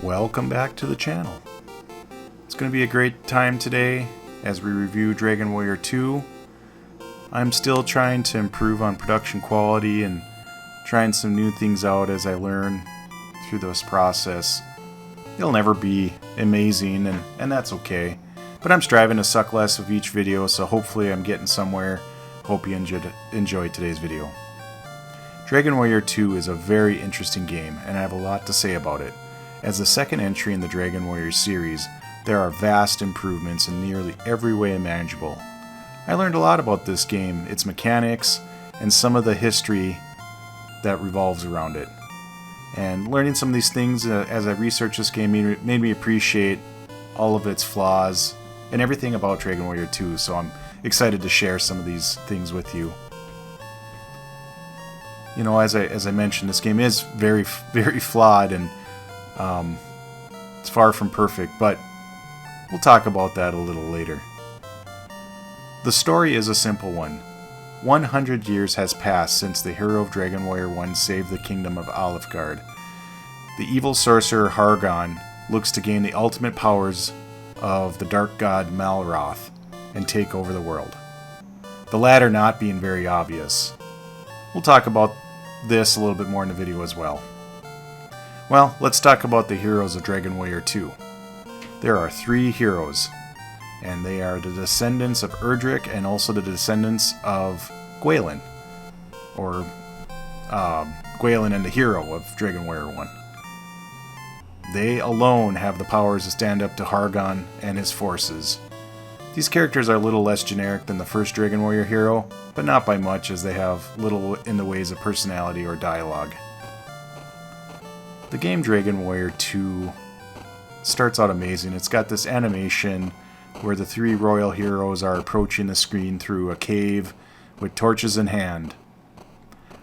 Welcome back to the channel. It's going to be a great time today as we review Dragon Warrior 2. I'm still trying to improve on production quality and trying some new things out as I learn through this process. It'll never be amazing, and that's okay. But I'm striving to suck less with each video, so hopefully I'm getting somewhere. Hope you enjoyed today's video. Dragon Warrior 2 is a very interesting game, and I have a lot to say about it. As the second entry in the Dragon Warrior series, there are vast improvements in nearly every way imaginable. I learned a lot about this game, its mechanics, and some of the history that revolves around it. And learning some of these things as I researched this game made me appreciate all of its flaws and everything about Dragon Warrior 2, so I'm excited to share some of these things with you. You know, as I mentioned, this game is very, very flawed, and it's far from perfect, but we'll talk about that a little later. The story is a simple one. 100 years has passed since the hero of Dragon Warrior 1 saved the kingdom of Alefgard. The evil sorcerer Hargon looks to gain the ultimate powers of the dark god Malroth and take over the world. The latter not being very obvious. We'll talk about this a little bit more in the video as well. Well, let's talk about the heroes of Dragon Warrior 2. There are 3 heroes, and they are the descendants of Erdrick and also the descendants of Gwaelin, or Gwaelin and the hero of Dragon Warrior 1. They alone have the powers to stand up to Hargon and his forces. These characters are a little less generic than the first Dragon Warrior hero, but not by much, as they have little in the ways of personality or dialogue. The game Dragon Warrior 2 starts out amazing. It's got this animation where the 3 royal heroes are approaching the screen through a cave with torches in hand.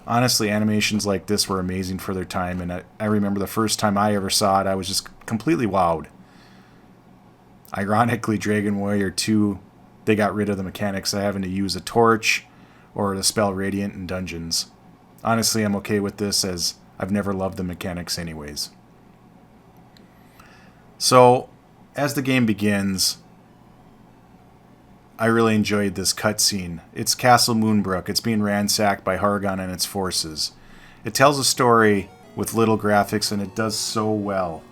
Honestly, animations like this were amazing for their time, and I remember the first time I ever saw it, I was just completely wowed. Ironically, Dragon Warrior 2, they got rid of the mechanics of having to use a torch or the spell Radiant in dungeons. Honestly, I'm okay with this, as I've never loved the mechanics anyways. So, as the game begins, I really enjoyed this cutscene. It's Castle Moonbrook. It's being ransacked by Hargon and its forces. It tells a story with little graphics, and it does so well.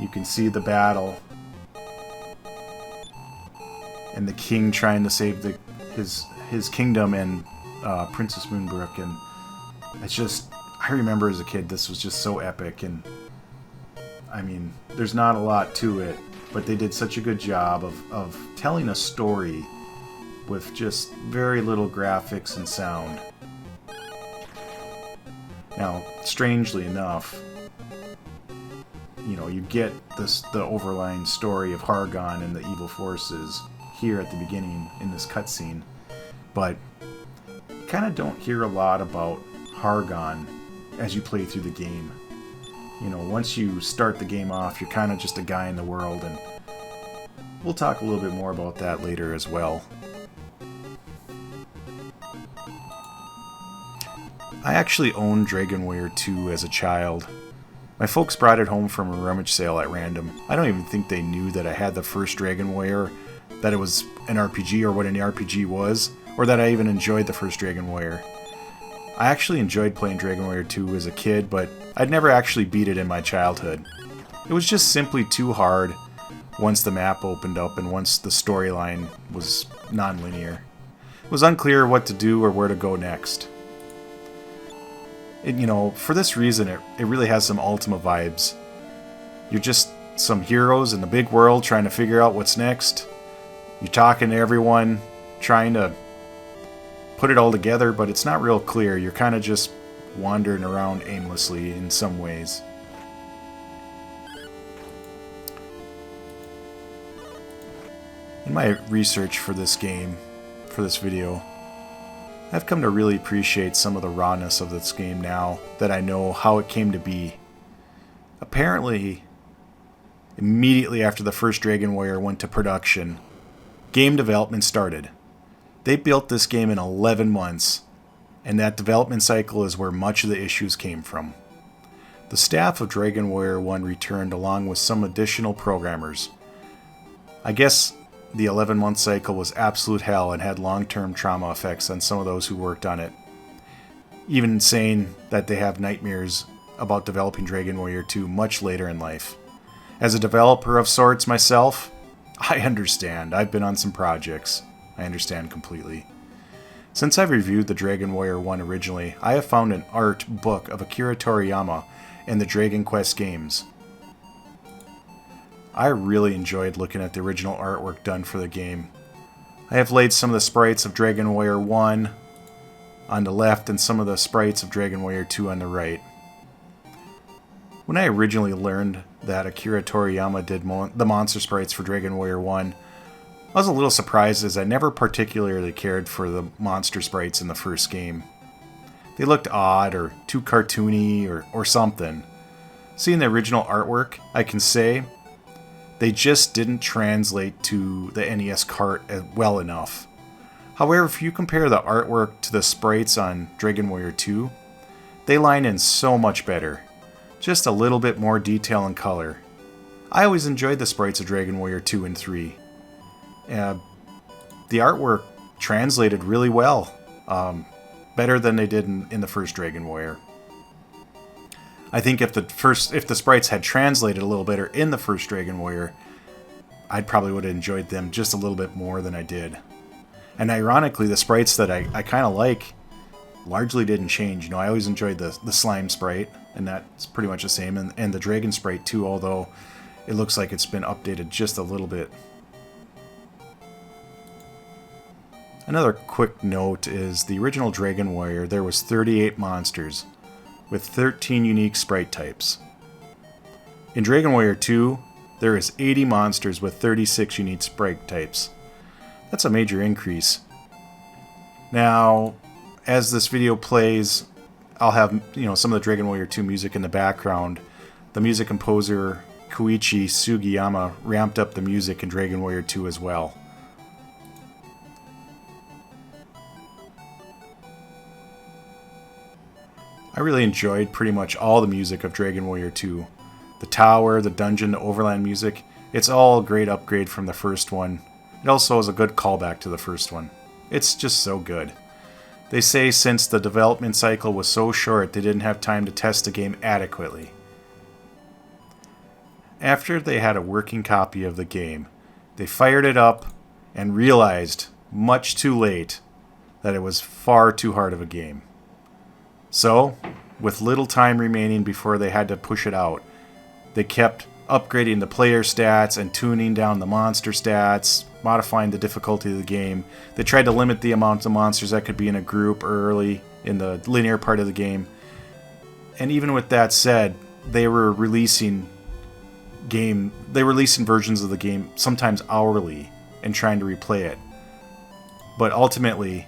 You can see the battle, and the king trying to save his kingdom and Princess Moonbrook, and it's just, I remember as a kid this was just so epic. And I mean, there's not a lot to it, but they did such a good job of telling a story with just very little graphics and sound. Now, strangely enough, you know, you get the overlying story of Hargon and the evil forces here at the beginning in this cutscene, but you kind of don't hear a lot about Hargon as you play through the game. You know, once you start the game off, you're kind of just a guy in the world, and we'll talk a little bit more about that later as well. I actually owned Dragon Warrior 2 as a child. My folks brought it home from a rummage sale at random. I don't even think they knew that I had the first Dragon Warrior, that it was an RPG or what an RPG was, or that I even enjoyed the first Dragon Warrior. I actually enjoyed playing Dragon Warrior 2 as a kid, but I'd never actually beat it in my childhood. It was just simply too hard once the map opened up and once the storyline was non-linear. It was unclear what to do or where to go next. You know, for this reason, it really has some Ultima vibes. You're just some heroes in the big world trying to figure out what's next. You're talking to everyone, trying to put it all together, but it's not real clear. You're kind of just wandering around aimlessly in some ways. In my research for this game, for this video, I've come to really appreciate some of the rawness of this game now that I know how it came to be. Apparently, immediately after the first Dragon Warrior went to production, game development started. They built this game in 11 months, and that development cycle is where much of the issues came from. The staff of Dragon Warrior 1 returned along with some additional programmers. I guess the 11-month cycle was absolute hell and had long-term trauma effects on some of those who worked on it. Even saying that they have nightmares about developing Dragon Warrior 2 much later in life. As a developer of sorts myself, I understand. I've been on some projects. I understand completely. Since I've reviewed the Dragon Warrior 1 originally, I have found an art book of Akira Toriyama and the Dragon Quest games. I really enjoyed looking at the original artwork done for the game. I have laid some of the sprites of Dragon Warrior 1 on the left and some of the sprites of Dragon Warrior 2 on the right. When I originally learned that Akira Toriyama did the monster sprites for Dragon Warrior 1, I was a little surprised as I never particularly cared for the monster sprites in the first game. They looked odd or too cartoony or something. Seeing the original artwork, I can say they just didn't translate to the NES cart well enough. However, if you compare the artwork to the sprites on Dragon Warrior 2, they line in so much better. Just a little bit more detail and color. I always enjoyed the sprites of Dragon Warrior 2 and 3. The artwork translated really well. Better than they did in the first Dragon Warrior. I think if the sprites had translated a little better in the first Dragon Warrior, I probably would have enjoyed them just a little bit more than I did. And ironically, the sprites that I kind of like largely didn't change. You know, I always enjoyed the slime sprite, and that's pretty much the same, and the dragon sprite too, although it looks like it's been updated just a little bit. Another quick note is the original Dragon Warrior, there was 38 monsters, with 13 unique sprite types. In Dragon Warrior 2, there is 80 monsters with 36 unique sprite types. That's a major increase. Now, as this video plays, I'll have some of the Dragon Warrior 2 music in the background. The music composer Koichi Sugiyama ramped up the music in Dragon Warrior 2 as well. I really enjoyed pretty much all the music of Dragon Warrior 2. The tower, the dungeon, the overland music, it's all a great upgrade from the first one. It also is a good callback to the first one. It's just so good. They say since the development cycle was so short, they didn't have time to test the game adequately. After they had a working copy of the game, they fired it up and realized, much too late, that it was far too hard of a game. So, with little time remaining before they had to push it out, they kept upgrading the player stats and tuning down the monster stats, modifying the difficulty of the game. They tried to limit the amount of monsters that could be in a group early in the linear part of the game. And even with that said, they were releasing versions of the game sometimes hourly and trying to replay it. But ultimately,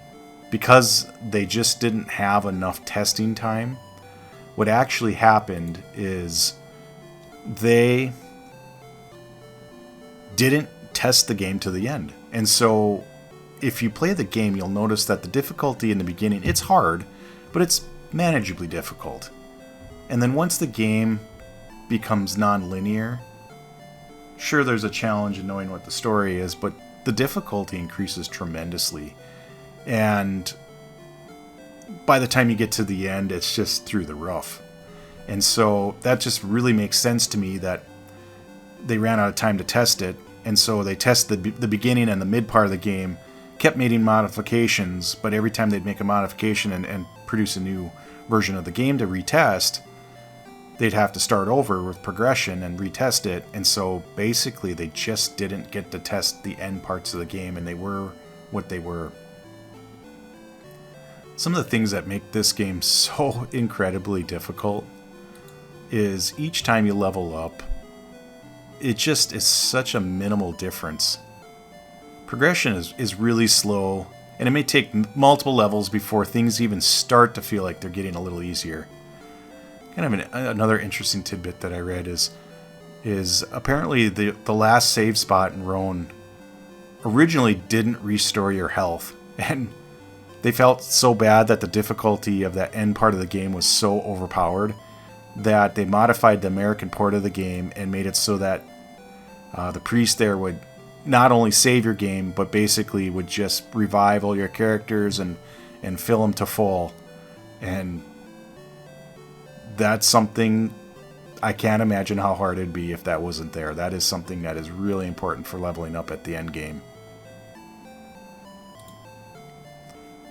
because they just didn't have enough testing time, what actually happened is they didn't test the game to the end. And so if you play the game, you'll notice that the difficulty in the beginning, it's hard, but it's manageably difficult. And then once the game becomes non-linear, sure, there's a challenge in knowing what the story is, but the difficulty increases tremendously. And by the time you get to the end, it's just through the roof. And so that just really makes sense to me that they ran out of time to test it. And so they tested the beginning and the mid part of the game, kept making modifications, but every time they'd make a modification and produce a new version of the game to retest, they'd have to start over with progression and retest it. And so basically they just didn't get to test the end parts of the game, and they were what they were. Some of the things that make this game so incredibly difficult is each time you level up, it just is such a minimal difference. Progression is really slow, and it may take multiple levels before things even start to feel like they're getting a little easier. Kind of another interesting tidbit that I read is apparently the last save spot in Roan originally didn't restore your health. And they felt so bad that the difficulty of that end part of the game was so overpowered that they modified the American port of the game and made it so that the priest there would not only save your game, but basically would just revive all your characters and fill them to full. And that's something I can't imagine how hard it'd be if that wasn't there. That is something that is really important for leveling up at the end game.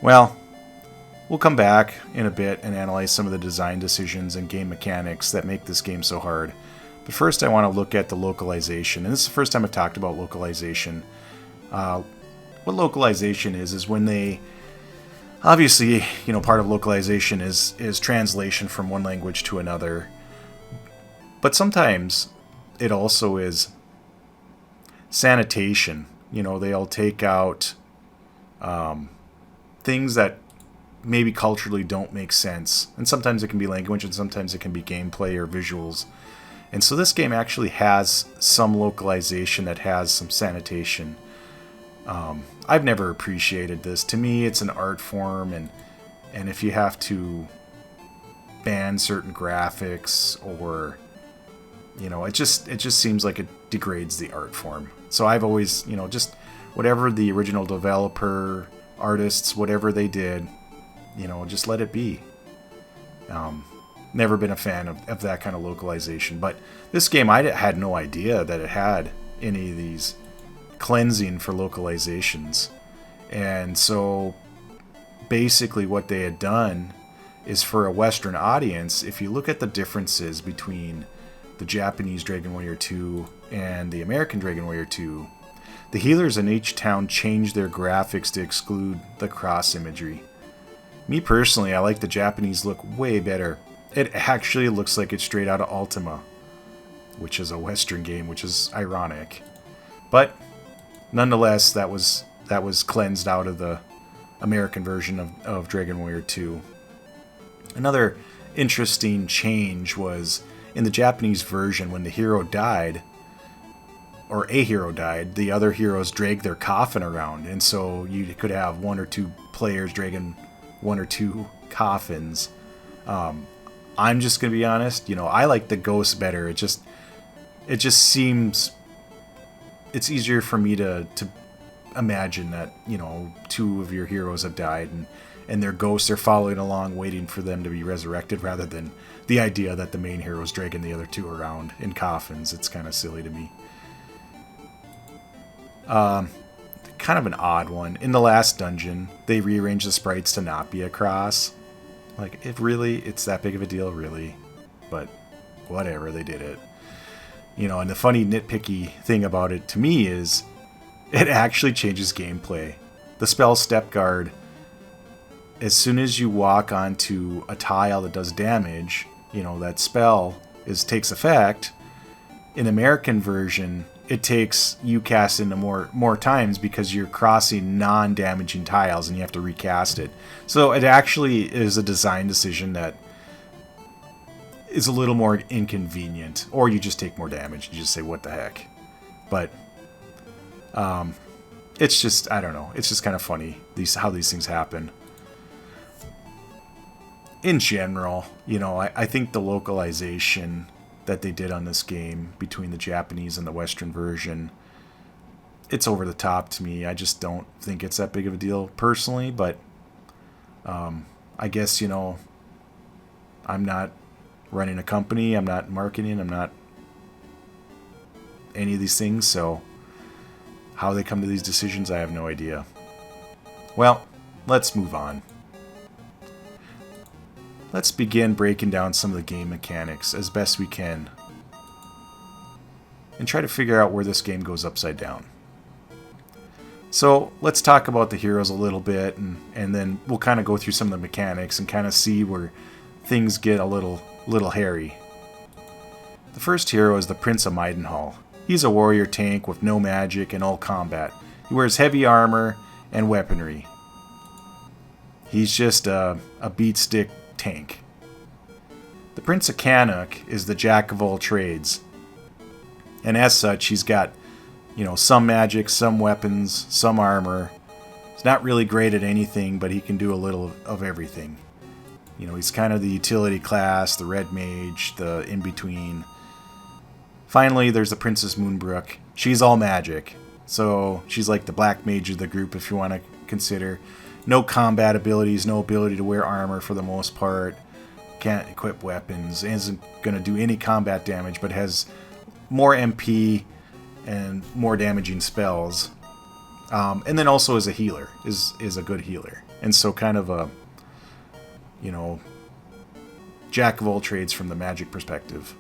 Well, we'll come back in a bit and analyze some of the design decisions and game mechanics that make this game so hard. But first I want to look at the localization. And this is the first time I've talked about localization. What localization is when they... Obviously, part of localization is translation from one language to another. But sometimes it also is sanitation. They'll take out things that maybe culturally don't make sense. And sometimes it can be language, and sometimes it can be gameplay or visuals. And so this game actually has some localization that has some sanitation. I've never appreciated this. To me, it's an art form, and if you have to ban certain graphics or it just seems like it degrades the art form. So I've always, just whatever the original developer, artists, whatever they did, just let it be. Never been a fan of that kind of localization. But this game, I had no idea that it had any of these cleansing for localizations. And so basically what they had done is, for a Western audience, if you look at the differences between the Japanese Dragon Warrior 2 and the American Dragon Warrior 2, the healers in each town changed their graphics to exclude the cross imagery. Me personally, I like the Japanese look way better. It actually looks like it's straight out of Ultima, which is a Western game, which is ironic. But nonetheless, that was cleansed out of the American version of Dragon Warrior 2. Another interesting change was in the Japanese version, when the hero died, or a hero died, the other heroes dragged their coffin around. And so you could have one or two players dragging one or two coffins. I'm just going to be honest, I like the ghost better. It just seems it's easier for me to imagine that, two of your heroes have died and their ghosts are following along waiting for them to be resurrected, rather than the idea that the main hero is dragging the other two around in coffins. It's kind of silly to me. Kind of an odd one. In the last dungeon, they rearranged the sprites to not be a cross. Like, it's that big of a deal, really? But whatever, they did it. And the funny nitpicky thing about it to me is it actually changes gameplay. The spell Step Guard, as soon as you walk onto a tile that does damage, that spell takes effect. In American version, it takes you cast into more times because you're crossing non-damaging tiles and you have to recast it. So it actually is a design decision that is a little more inconvenient, or you just take more damage. You just say, what the heck? But it's just, I don't know. It's just kind of funny how these things happen. In general, I think the localization that they did on this game between the Japanese and the Western version, it's over the top to me. I just don't think it's that big of a deal personally, but I guess, I'm not running a company, I'm not marketing, I'm not any of these things, so how they come to these decisions, I have no idea. Well, let's move on. Let's begin breaking down some of the game mechanics as best we can and try to figure out where this game goes upside down. So let's talk about the heroes a little bit, and then we'll kind of go through some of the mechanics and kind of see where things get a little hairy. The first hero is the Prince of Maidenhall. He's a warrior tank with no magic and all combat. He wears heavy armor and weaponry. He's just a beatstick tank. The Prince of Canuck is the jack of all trades, and as such he's got some magic, some weapons, some armor, He's not really great at anything, but he can do a little of everything. You know, he's kind of the utility class, the red mage, the in-between. Finally, there's the Princess Moonbrook. She's all magic. So she's like the black mage of the group, if you want to consider. No combat abilities, no ability to wear armor for the most part. Can't equip weapons, isn't going to do any combat damage, but has more MP and more damaging spells. And then also as a healer, is a good healer. And so kind of a, you know, jack of all trades from the magic perspective.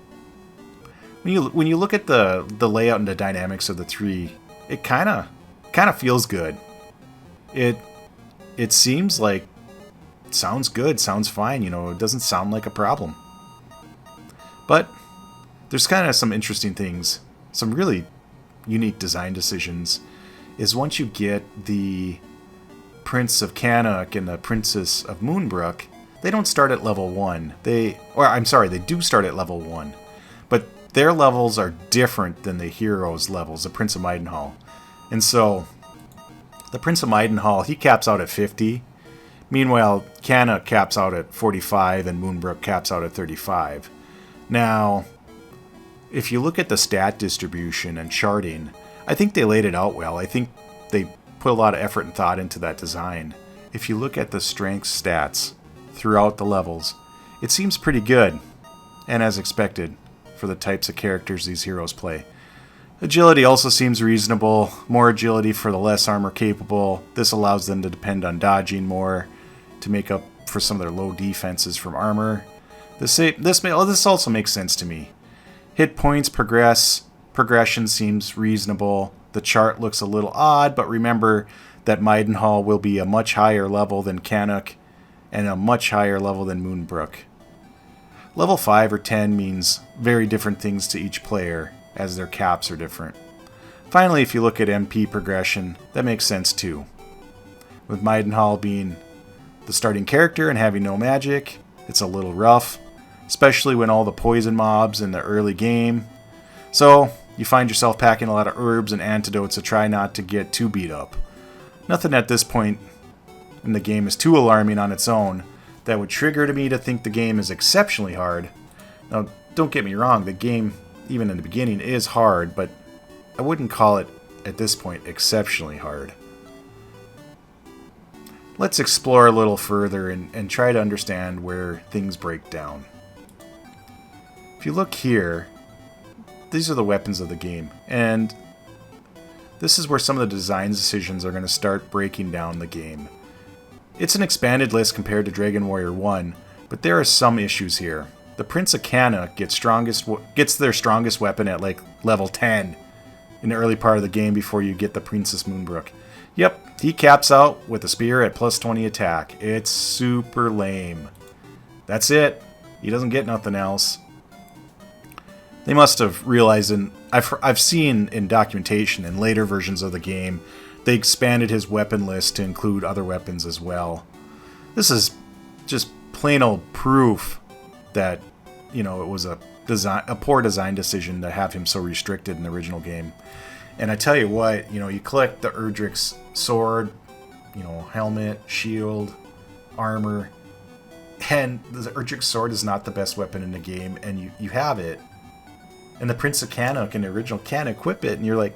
When you look at the layout and the dynamics of the three, it kind of feels good. It seems like sounds good, sounds fine, you know, it doesn't sound like a problem. But there's kind of some interesting things, some really unique design decisions, is once you get the Prince of Cannock and the Princess of Moonbrook, they don't start at level 1. They do start at level 1. But their levels are different than the hero's levels, the Prince of Maidenhall. And so, the Prince of Maidenhall, he caps out at 50. Meanwhile, Cannock caps out at 45 and Moonbrook caps out at 35. Now, if you look at the stat distribution and charting, I think they laid it out well. I think they put a lot of effort and thought into that design. If you look at the strength stats throughout the levels, it seems pretty good, and as expected, for the types of characters these heroes play. Agility also seems reasonable. More agility for the less armor capable. This allows them to depend on dodging more to make up for some of their low defenses from armor. This also makes sense to me. Hit points progression seems reasonable. The chart looks a little odd, but remember that Maidenhall will be a much higher level than Cannock and a much higher level than Moonbrook. Level 5 or 10 means very different things to each player, as their caps are different. Finally, if you look at MP progression, that makes sense too. With Maidenhall being the starting character and having no magic, it's a little rough, especially when all the poison mobs in the early game. So, you find yourself packing a lot of herbs and antidotes to try not to get too beat up. Nothing at this point in the game is too alarming on its own that would trigger me to think the game is exceptionally hard. Now, don't get me wrong, the game, even in the beginning, is hard, but I wouldn't call it, at this point, exceptionally hard. Let's explore a little further and try to understand where things break down. If you look here, these are the weapons of the game, and this is where some of the design decisions are going to start breaking down the game. It's an expanded list compared to Dragon Warrior 1, but there are some issues here. The Prince of Cannock gets their strongest weapon at like level 10 in the early part of the game before you get the Princess Moonbrook. Yep, he caps out with a spear at plus 20 attack. It's super lame. That's it. He doesn't get nothing else. They must have realized, and I've seen in documentation in later versions of the game, they expanded his weapon list to include other weapons as well. This is just plain old proof that, you know, it was a poor design decision to have him so restricted in the original game. And I tell you what, you know, you collect the Erdrick's sword, you know, helmet, shield, armor, and the Erdrick's sword is not the best weapon in the game, and you have it. And the Prince of Cannock in the original can't equip it, and you're like,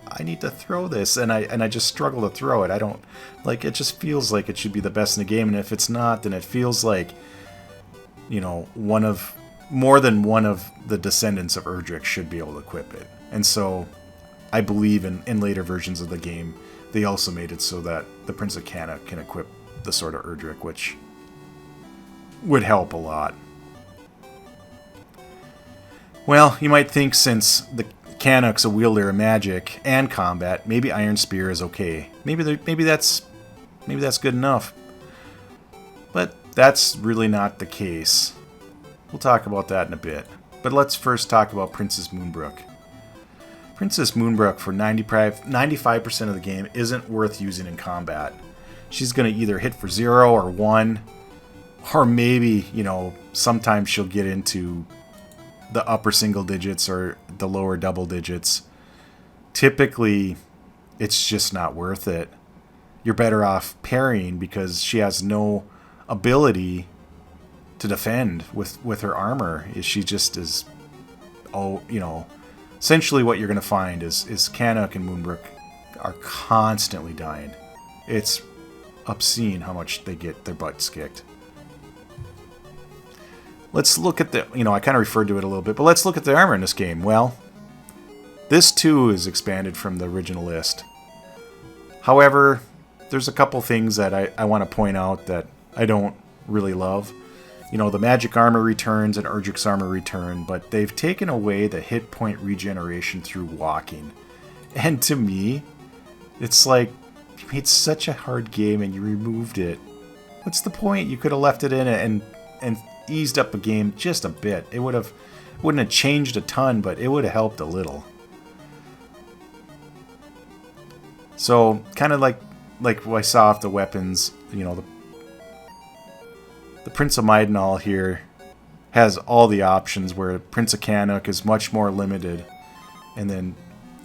I need to throw this, and I just struggle to throw it. I don't, like, it just feels like it should be the best in the game, and if it's not, then it feels like, you know, more than one of the descendants of Erdrick should be able to equip it. And so, I believe in later versions of the game, they also made it so that the Prince of Cannock can equip the Sword of Erdrick, which would help a lot. Well, you might think since the Cannock's a wielder of magic and combat, maybe Iron Spear is okay. Maybe that's good enough. But that's really not the case. We'll talk about that in a bit. But let's first talk about Princess Moonbrook. Princess Moonbrook for 95% of the game isn't worth using in combat. She's going to either hit for 0 or 1, or maybe, you know, sometimes she'll get into the upper single digits or the lower double digits. Typically, it's just not worth it. you're better off parrying because she has no ability to defend with her armor. She just is, essentially what you're going to find is Canuck and Moonbrook are constantly dying. It's obscene how much they get their butts kicked. Let's look at the, I kind of referred to it a little bit, but let's look at the armor in this game. Well, this too is expanded from the original list. However, there's a couple things that I want to point out that I don't really love. The magic armor returns and Erdrick's armor return, but they've taken away the hit point regeneration through walking. And to me, it's like, you made such a hard game and you removed it. What's the point? You could have left it in and eased up a game just a bit. It wouldn't have changed a ton, but it would have helped a little. So, kind of like what I saw off the weapons, the Prince of Maidenhall here has all the options, where Prince of Canuck is much more limited, and then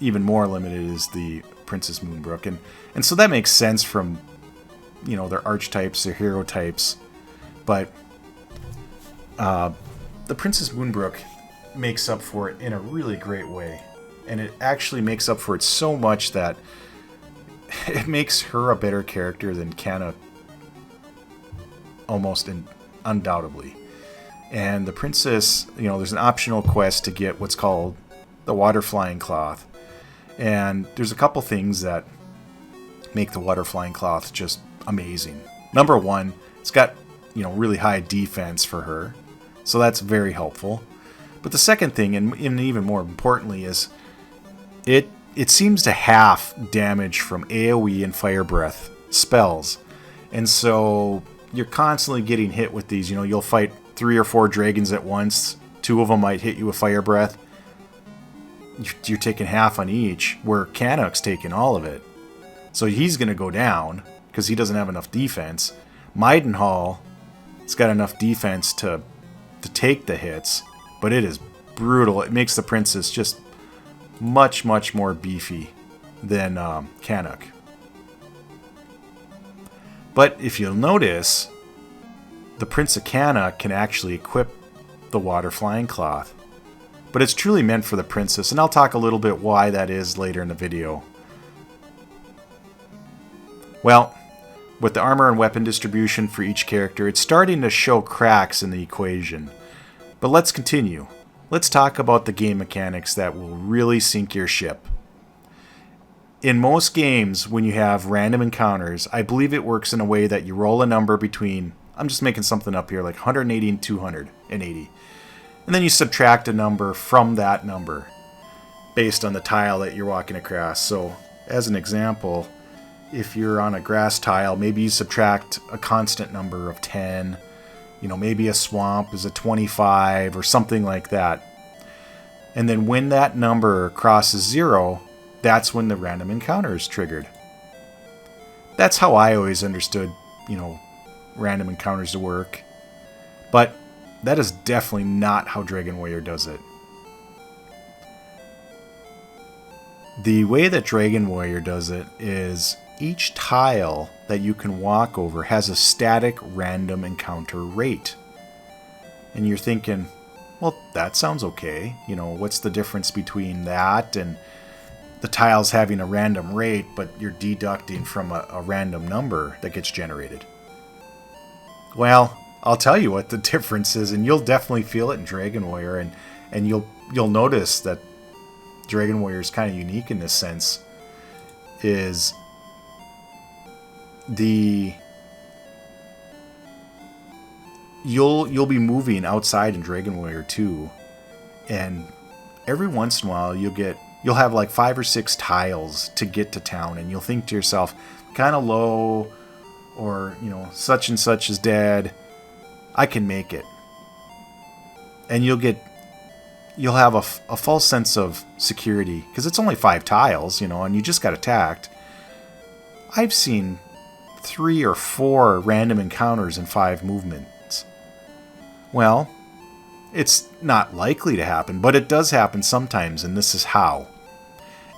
even more limited is the Princess Moonbrook. And so that makes sense from, their archetypes, their hero types. But the Princess Moonbrook makes up for it in a really great way. And it actually makes up for it so much that it makes her a better character than Canuck, almost undoubtedly. And the princess, there's an optional quest to get what's called the Water Flying Cloth. And there's a couple things that make the Water Flying Cloth just amazing. Number one, it's got, really high defense for her. So that's very helpful. But the second thing, and even more importantly, is it seems to half damage from AoE and Fire Breath spells. And so you're constantly getting hit with these. You'll fight 3 or 4 dragons at once. 2 of them might hit you with Fire Breath. You're taking half on each, where Canuck's taking all of it. So he's going to go down because he doesn't have enough defense. Maidenhall, it's got enough defense to take the hits, but it is brutal. It makes the princess just much, much more beefy than Canuck. But if you'll notice, the Prince of Canuck can actually equip the Water Flying Cloth. But it's truly meant for the princess, and I'll talk a little bit why that is later in the video. Well, with the armor and weapon distribution for each character, it's starting to show cracks in the equation. But let's continue. Let's talk about the game mechanics that will really sink your ship. In most games, when you have random encounters, I believe it works in a way that you roll a number between, I'm just making something up here, like 180 and 280. And then you subtract a number from that number based on the tile that you're walking across. So, as an example, if you're on a grass tile, maybe you subtract a constant number of 10. Maybe a swamp is a 25 or something like that. And then when that number crosses 0, that's when the random encounter is triggered. That's how I always understood, random encounters to work. But that is definitely not how Dragon Warrior does it. The way that Dragon Warrior does it is each tile that you can walk over has a static random encounter rate. And you're thinking, well, that sounds okay. What's the difference between that and the tiles having a random rate, but you're deducting from a random number that gets generated? Well, I'll tell you what the difference is, and you'll definitely feel it in Dragon Warrior, and you'll notice that Dragon Warrior is kind of unique in this sense. Is you'll be moving outside in Dragon Warrior 2, and every once in a while you'll have like 5 or 6 tiles to get to town, and you'll think to yourself, kind of low, or such and such is dead, I can make it. And you'll have a false sense of security because it's only 5 tiles, and you just got attacked. I've seen 3 or 4 random encounters in 5 movements. Well, it's not likely to happen, but it does happen sometimes, and this is how.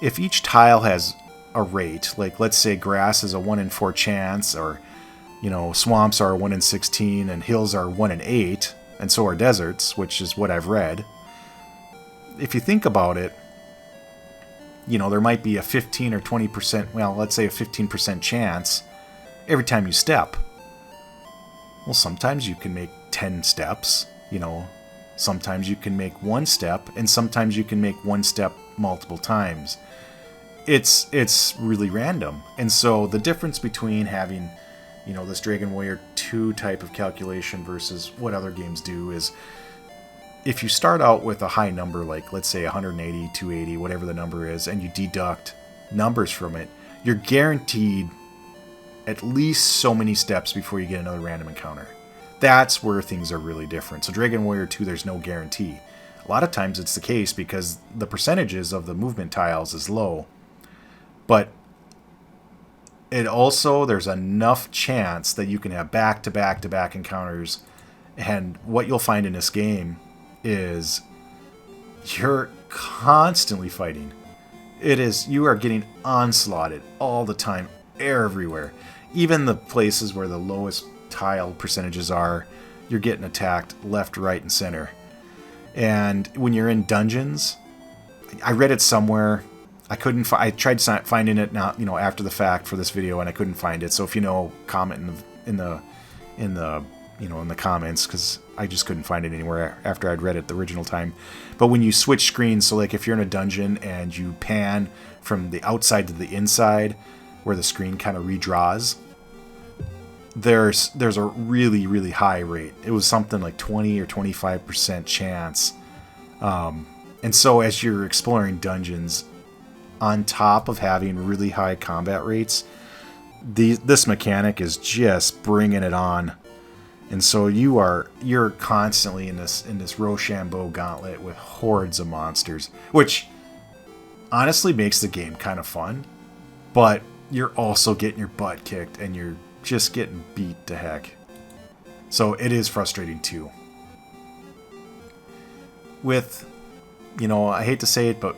If each tile has a rate, like let's say grass is a 1 in 4 chance, or swamps are 1 in 16, and hills are 1 in 8, and so are deserts, which is what I've read. If you think about it, there might be a 15 or 20%, well, let's say a 15% chance every time you step. Well, sometimes you can make 10 steps, sometimes you can make 1 step, and sometimes you can make 1 step multiple times. It's really random. And so the difference between having, this Dragon Warrior 2 type of calculation versus what other games do is, if you start out with a high number, like let's say 180, 280, whatever the number is, and you deduct numbers from it, you're guaranteed at least so many steps before you get another random encounter. That's where things are really different. So Dragon Warrior 2, there's no guarantee. A lot of times it's the case because the percentages of the movement tiles is low. But it also, there's enough chance that you can have back-to-back-to-back encounters. And what you'll find in this game is you're constantly fighting. You are getting onslaughted all the time, everywhere. Even the places where the lowest tile percentages are, you're getting attacked left, right, and center. And when you're in dungeons, I read it somewhere. I tried finding it now, after the fact for this video, and I couldn't find it. So if you know, comment in the comments, because I just couldn't find it anywhere after I'd read it the original time. But when you switch screens, so like if you're in a dungeon and you pan from the outside to the inside, where the screen kind of redraws, there's a really, really high rate. It was something like 20 or 25% chance. And so as you're exploring dungeons, on top of having really high combat rates, this mechanic is just bringing it on. And so you're constantly in this Rochambeau gauntlet with hordes of monsters, which honestly makes the game kind of fun, but you're also getting your butt kicked and you're just getting beat to heck. So it is frustrating too. With, I hate to say it, but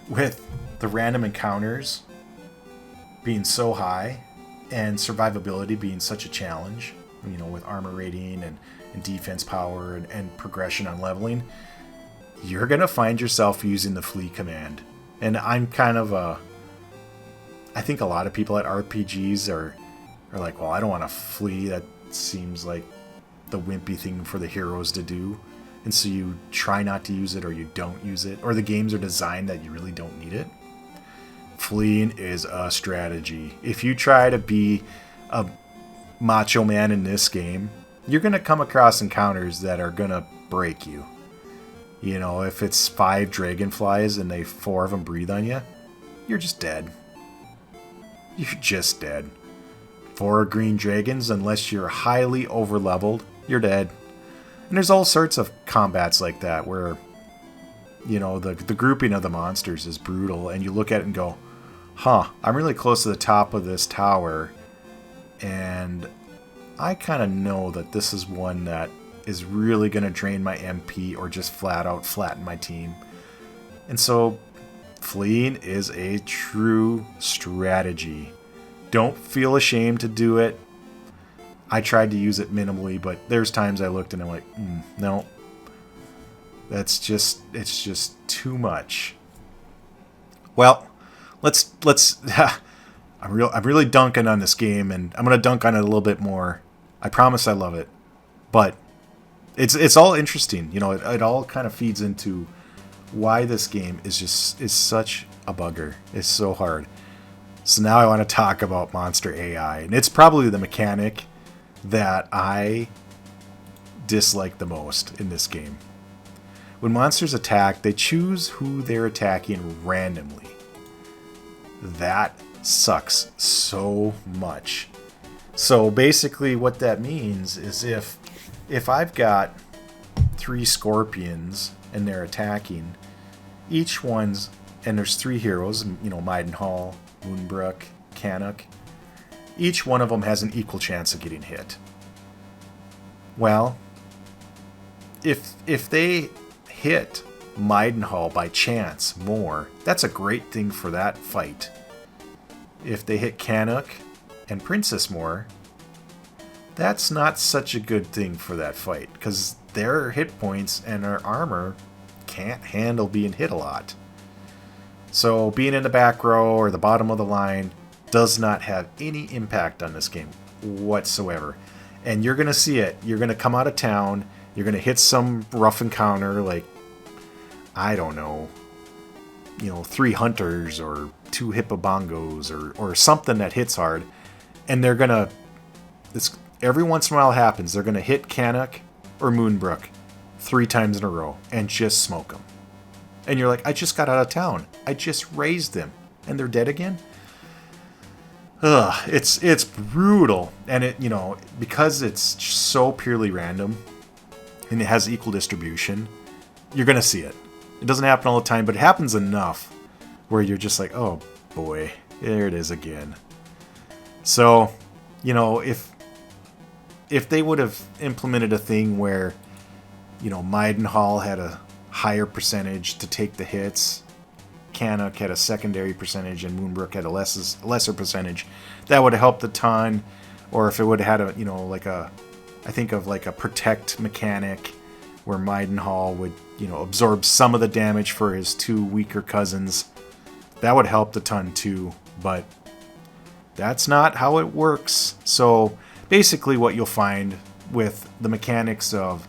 with the random encounters being so high and survivability being such a challenge, with armor rating and defense power and progression on leveling, you're going to find yourself using the flee command. And I'm kind of I think a lot of people at RPGs are like, well, I don't want to flee. That seems like the wimpy thing for the heroes to do. And so you try not to use it, or you don't use it, or the games are designed that you really don't need it. Fleeing is a strategy. If you try to be a macho man in this game, you're going to come across encounters that are going to break you. If it's 5 dragonflies and 4 of them breathe on you, you're just dead. You're just dead. 4 green dragons, unless you're highly overleveled, you're dead. And there's all sorts of combats like that where, the grouping of the monsters is brutal, and you look at it and go, I'm really close to the top of this tower, and I kind of know that this is one that is really going to drain my MP or just flat out flatten my team. And so fleeing is a true strategy. Don't feel ashamed to do it. I tried to use it minimally, but there's times I looked and I'm like, no, it's just too much. Well, let's I'm really dunking on this game, and I'm gonna dunk on it a little bit more. I promise I love it, but it's all interesting. It all kind of feeds into why this game is such a bugger. It's so hard. So now I want to talk about monster AI, and it's probably the mechanic that I dislike the most in this game. When monsters attack, they choose who they're attacking randomly. That sucks so much. So basically what that means is if I've got 3 scorpions and they're attacking, each one's, and there's 3 heroes, Maidenhall, Moonbrook, Canuck, each one of them has an equal chance of getting hit. Well, if they hit Maidenhall by chance more, that's a great thing for that fight. if they hit Canuck and Princess more, that's not such a good thing for that fight, because their hit points and their armor can't handle being hit a lot. So being in the back row or the bottom of the line does not have any impact on this game whatsoever. And you're going to see it. You're going to come out of town. You're going to hit some rough encounter like, I don't know, 3 hunters or 2 hippobongos or something that hits hard. And they're going to, every once in a while it happens, they're going to hit Canuck or Moonbrook 3 times in a row and just smoke them. And you're like, I just got out of town. I just raised them. And they're dead again? Ugh, it's brutal. And it, because it's so purely random and it has equal distribution, you're going to see it. It doesn't happen all the time, but it happens enough where you're just like, oh boy, there it is again. So, if they would have implemented a thing where, Maidenhall had a higher percentage to take the hits, Canuck had a secondary percentage, and Moonbrook had a lesser percentage, that would have helped a ton. Or if it would have had I think of like a protect mechanic where Maidenhall would, absorb some of the damage for his 2 weaker cousins, that would help a ton too. But that's not how it works. So basically what you'll find with the mechanics of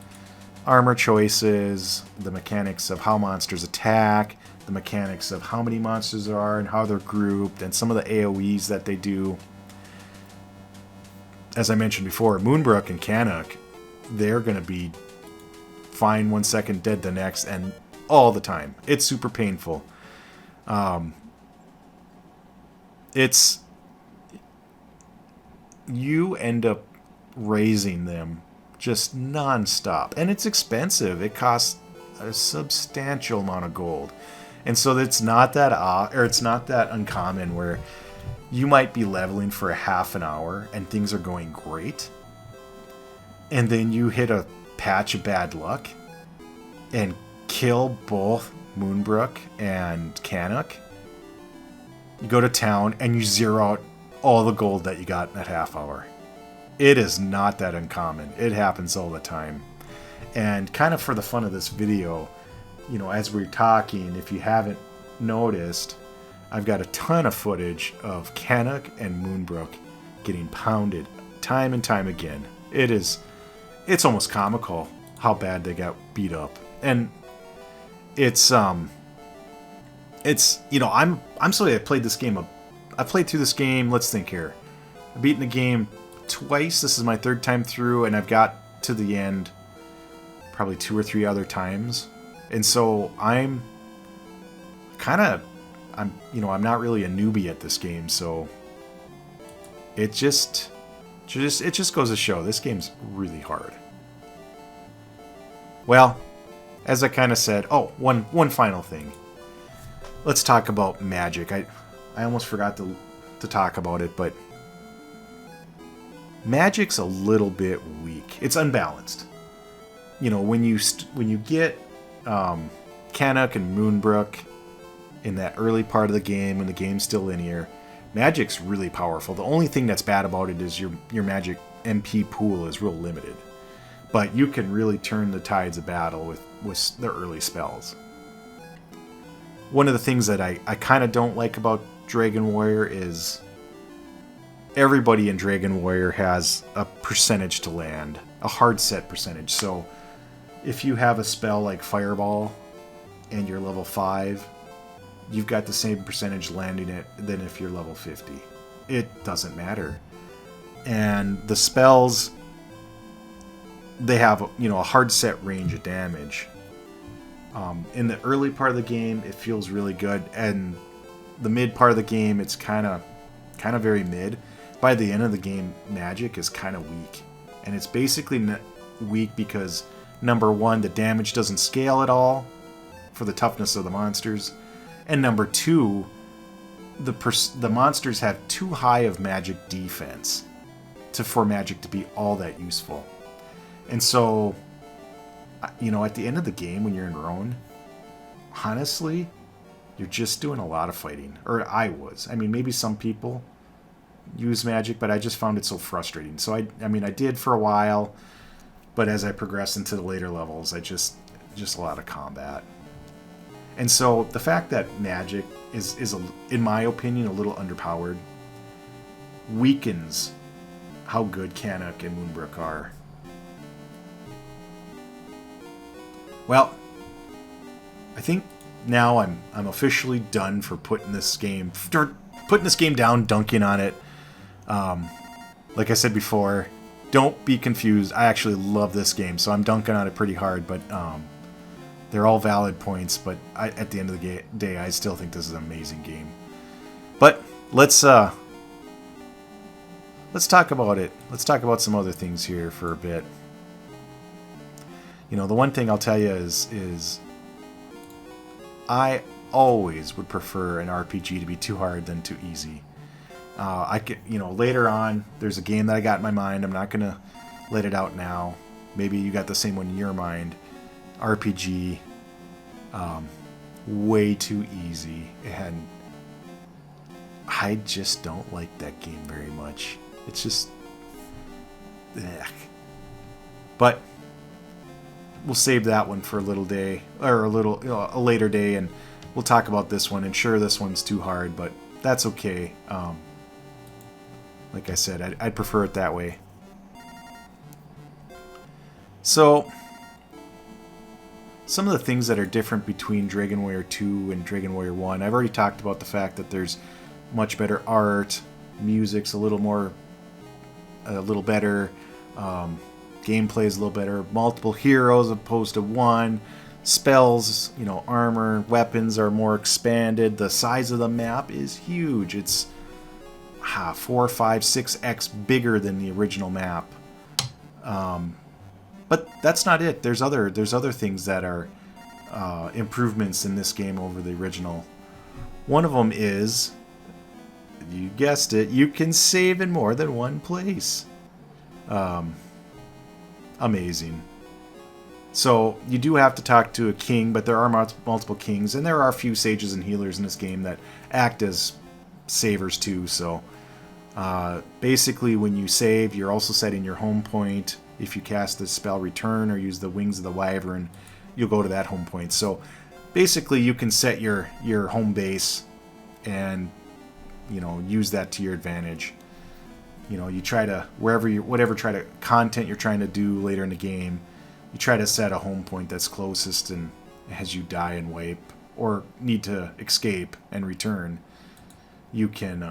armor choices, the mechanics of how monsters attack, the mechanics of how many monsters there are and how they're grouped, and some of the AoEs that they do. As I mentioned before, Moonbrook and Canuck, they're going to be fine 1 second, dead the next, and all the time. It's super painful. You end up raising them just non-stop, and it's expensive. It costs a substantial amount of gold, and so it's not that uncommon where you might be leveling for a half an hour and things are going great, and then you hit a patch of bad luck and kill both Moonbrook and Canuck. You go to town and you zero out all the gold that you got in that half hour. It is not that uncommon. It happens all the time. And kind of for the fun of this video, as we're talking, if you haven't noticed, I've got a ton of footage of Canuck and Moonbrook getting pounded time and time again. It's almost comical how bad they got beat up. And I'm sorry I played this game. I played through this game, let's think here. I've beaten the game twice. This is my 3rd time through, and I've got to the end probably 2 or 3 other times. And so I'm not really a newbie at this game, so it just goes to show this game's really hard. Well, as I kind of said, one final thing. Let's talk about magic. I almost forgot to talk about it, but magic's a little bit weak. It's unbalanced. When you get Canuck and Moonbrook in that early part of the game when the game's still linear, magic's really powerful. The only thing that's bad about it is your magic MP pool is real limited. But you can really turn the tides of battle with the early spells. One of the things that I kind of don't like about Dragon Warrior is everybody in Dragon Warrior has a percentage to land, a hard set percentage. So if you have a spell like Fireball and you're level 5, you've got the same percentage landing it than if you're level 50. It doesn't matter. And the spells, they have a hard set range of damage. In the early part of the game, it feels really good, and the mid part of the game, it's kind of very mid. By the end of the game, magic is kind of weak, and it's basically weak because number 1, the damage doesn't scale at all for the toughness of the monsters, and number 2, the monsters have too high of magic defense for magic to be all that useful. And so, at the end of the game when you're in Roan, honestly, you're just doing a lot of fighting. Or I was. I mean, maybe some people use magic, but I just found it so frustrating. So I mean, I did for a while, but as I progressed into the later levels, I just a lot of combat. And so the fact that magic is in my opinion, a little underpowered weakens how good Canuck and Moonbrook are. Well, I think now I'm officially done for putting this game down, dunking on it. Like I said before, don't be confused. I actually love this game, so I'm dunking on it pretty hard, but they're all valid points. But at the end of the day, I still think this is an amazing game. But let's talk about it. Let's talk about some other things here for a bit. You know, the one thing I'll tell you is I always would prefer an RPG to be too hard than too easy. I could, later on, there's a game that I got in my mind. I'm not gonna let it out now. Maybe you got the same one in your mind. RPG, way too easy, and I just don't like that game very much. It's just, but we'll save that one for a little day, or a later day, and we'll talk about this one. And sure, this one's too hard, but that's okay. Like I said, I'd prefer it that way. So, some of the things that are different between Dragon Warrior 2 and Dragon Warrior 1, I've already talked about the fact that there's much better art, music's a little better, gameplay's a little better, multiple heroes opposed to one, spells, armor, weapons are more expanded, the size of the map is huge. It's 4, 5, 6x bigger than the original map. But that's not it. There's other things that are improvements in this game over the original. One of them is, you guessed it, you can save in more than one place. Amazing. So you do have to talk to a king, but there are multiple kings, and there are a few sages and healers in this game that act as savers too. So basically, when you save, you're also setting your home point. If you cast the spell Return or use the Wings of the Wyvern, you'll go to that home point. So basically, you can set your home base and use that to your advantage. You try to whatever content you're trying to do later in the game, you try to set a home point that's closest, and as you die and wipe or need to escape and return, you can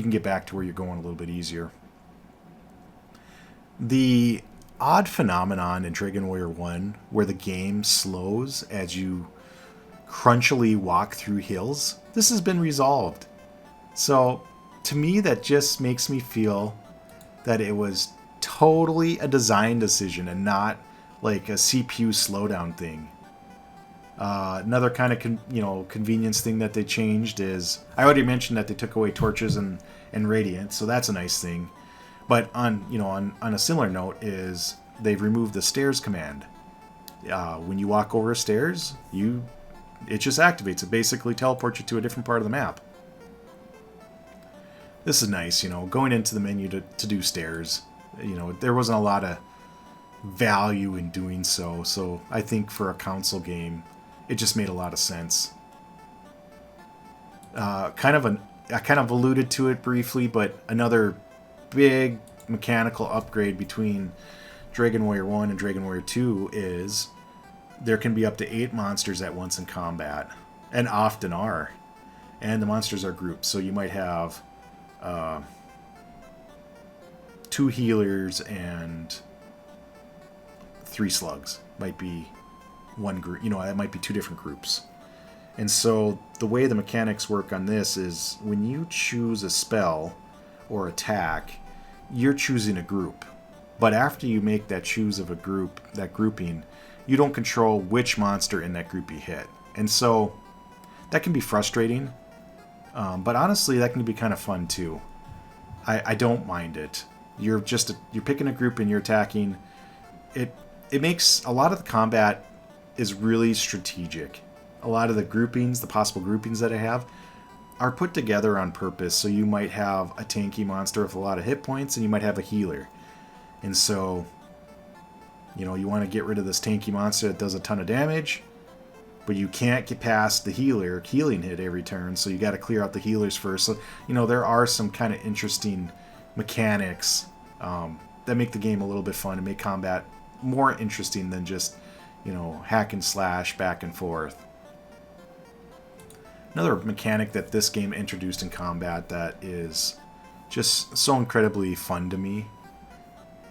get back to where you're going a little bit easier. The odd phenomenon in Dragon Warrior 1 where the game slows as you crunchily walk through hills, this has been resolved. So to me, that just makes me feel that it was totally a design decision and not like a CPU slowdown thing. Another kind of convenience thing that they changed is, I already mentioned that they took away torches and radiant, so that's a nice thing. But on a similar note is they've removed the stairs command. When you walk over stairs, it just activates. It basically teleports you to a different part of the map. This is nice, going into the menu to do stairs. There wasn't a lot of value in doing so. So I think for a console game, it just made a lot of sense. I kind of alluded to it briefly, but another big mechanical upgrade between Dragon Warrior 1 and Dragon Warrior 2 is there can be up to 8 monsters at once in combat, and often are. And the monsters are grouped, so you might have 2 healers and 3 slugs. Might be one group, that might be 2 different groups. And so the way the mechanics work on this is when you choose a spell or attack, you're choosing a group. But after you make that choose of a group, that grouping, you don't control which monster in that group you hit. And so that can be frustrating, but honestly, that can be kind of fun too. I don't mind it. You're picking a group and you're attacking. It makes a lot of the combat is really strategic. a lot of the groupings, the possible groupings that I have, are put together on purpose. So you might have a tanky monster with a lot of hit points, and you might have a healer. And so, you know, you want to get rid of this tanky monster that does a ton of damage, but you can't get past the healing hit every turn, so you got to clear out the healers first. So, you know, there are some kind of interesting mechanics that make the game a little bit fun and make combat more interesting than just, you know, hack and slash back and forth. Another mechanic that this game introduced in combat that is just so incredibly fun to me,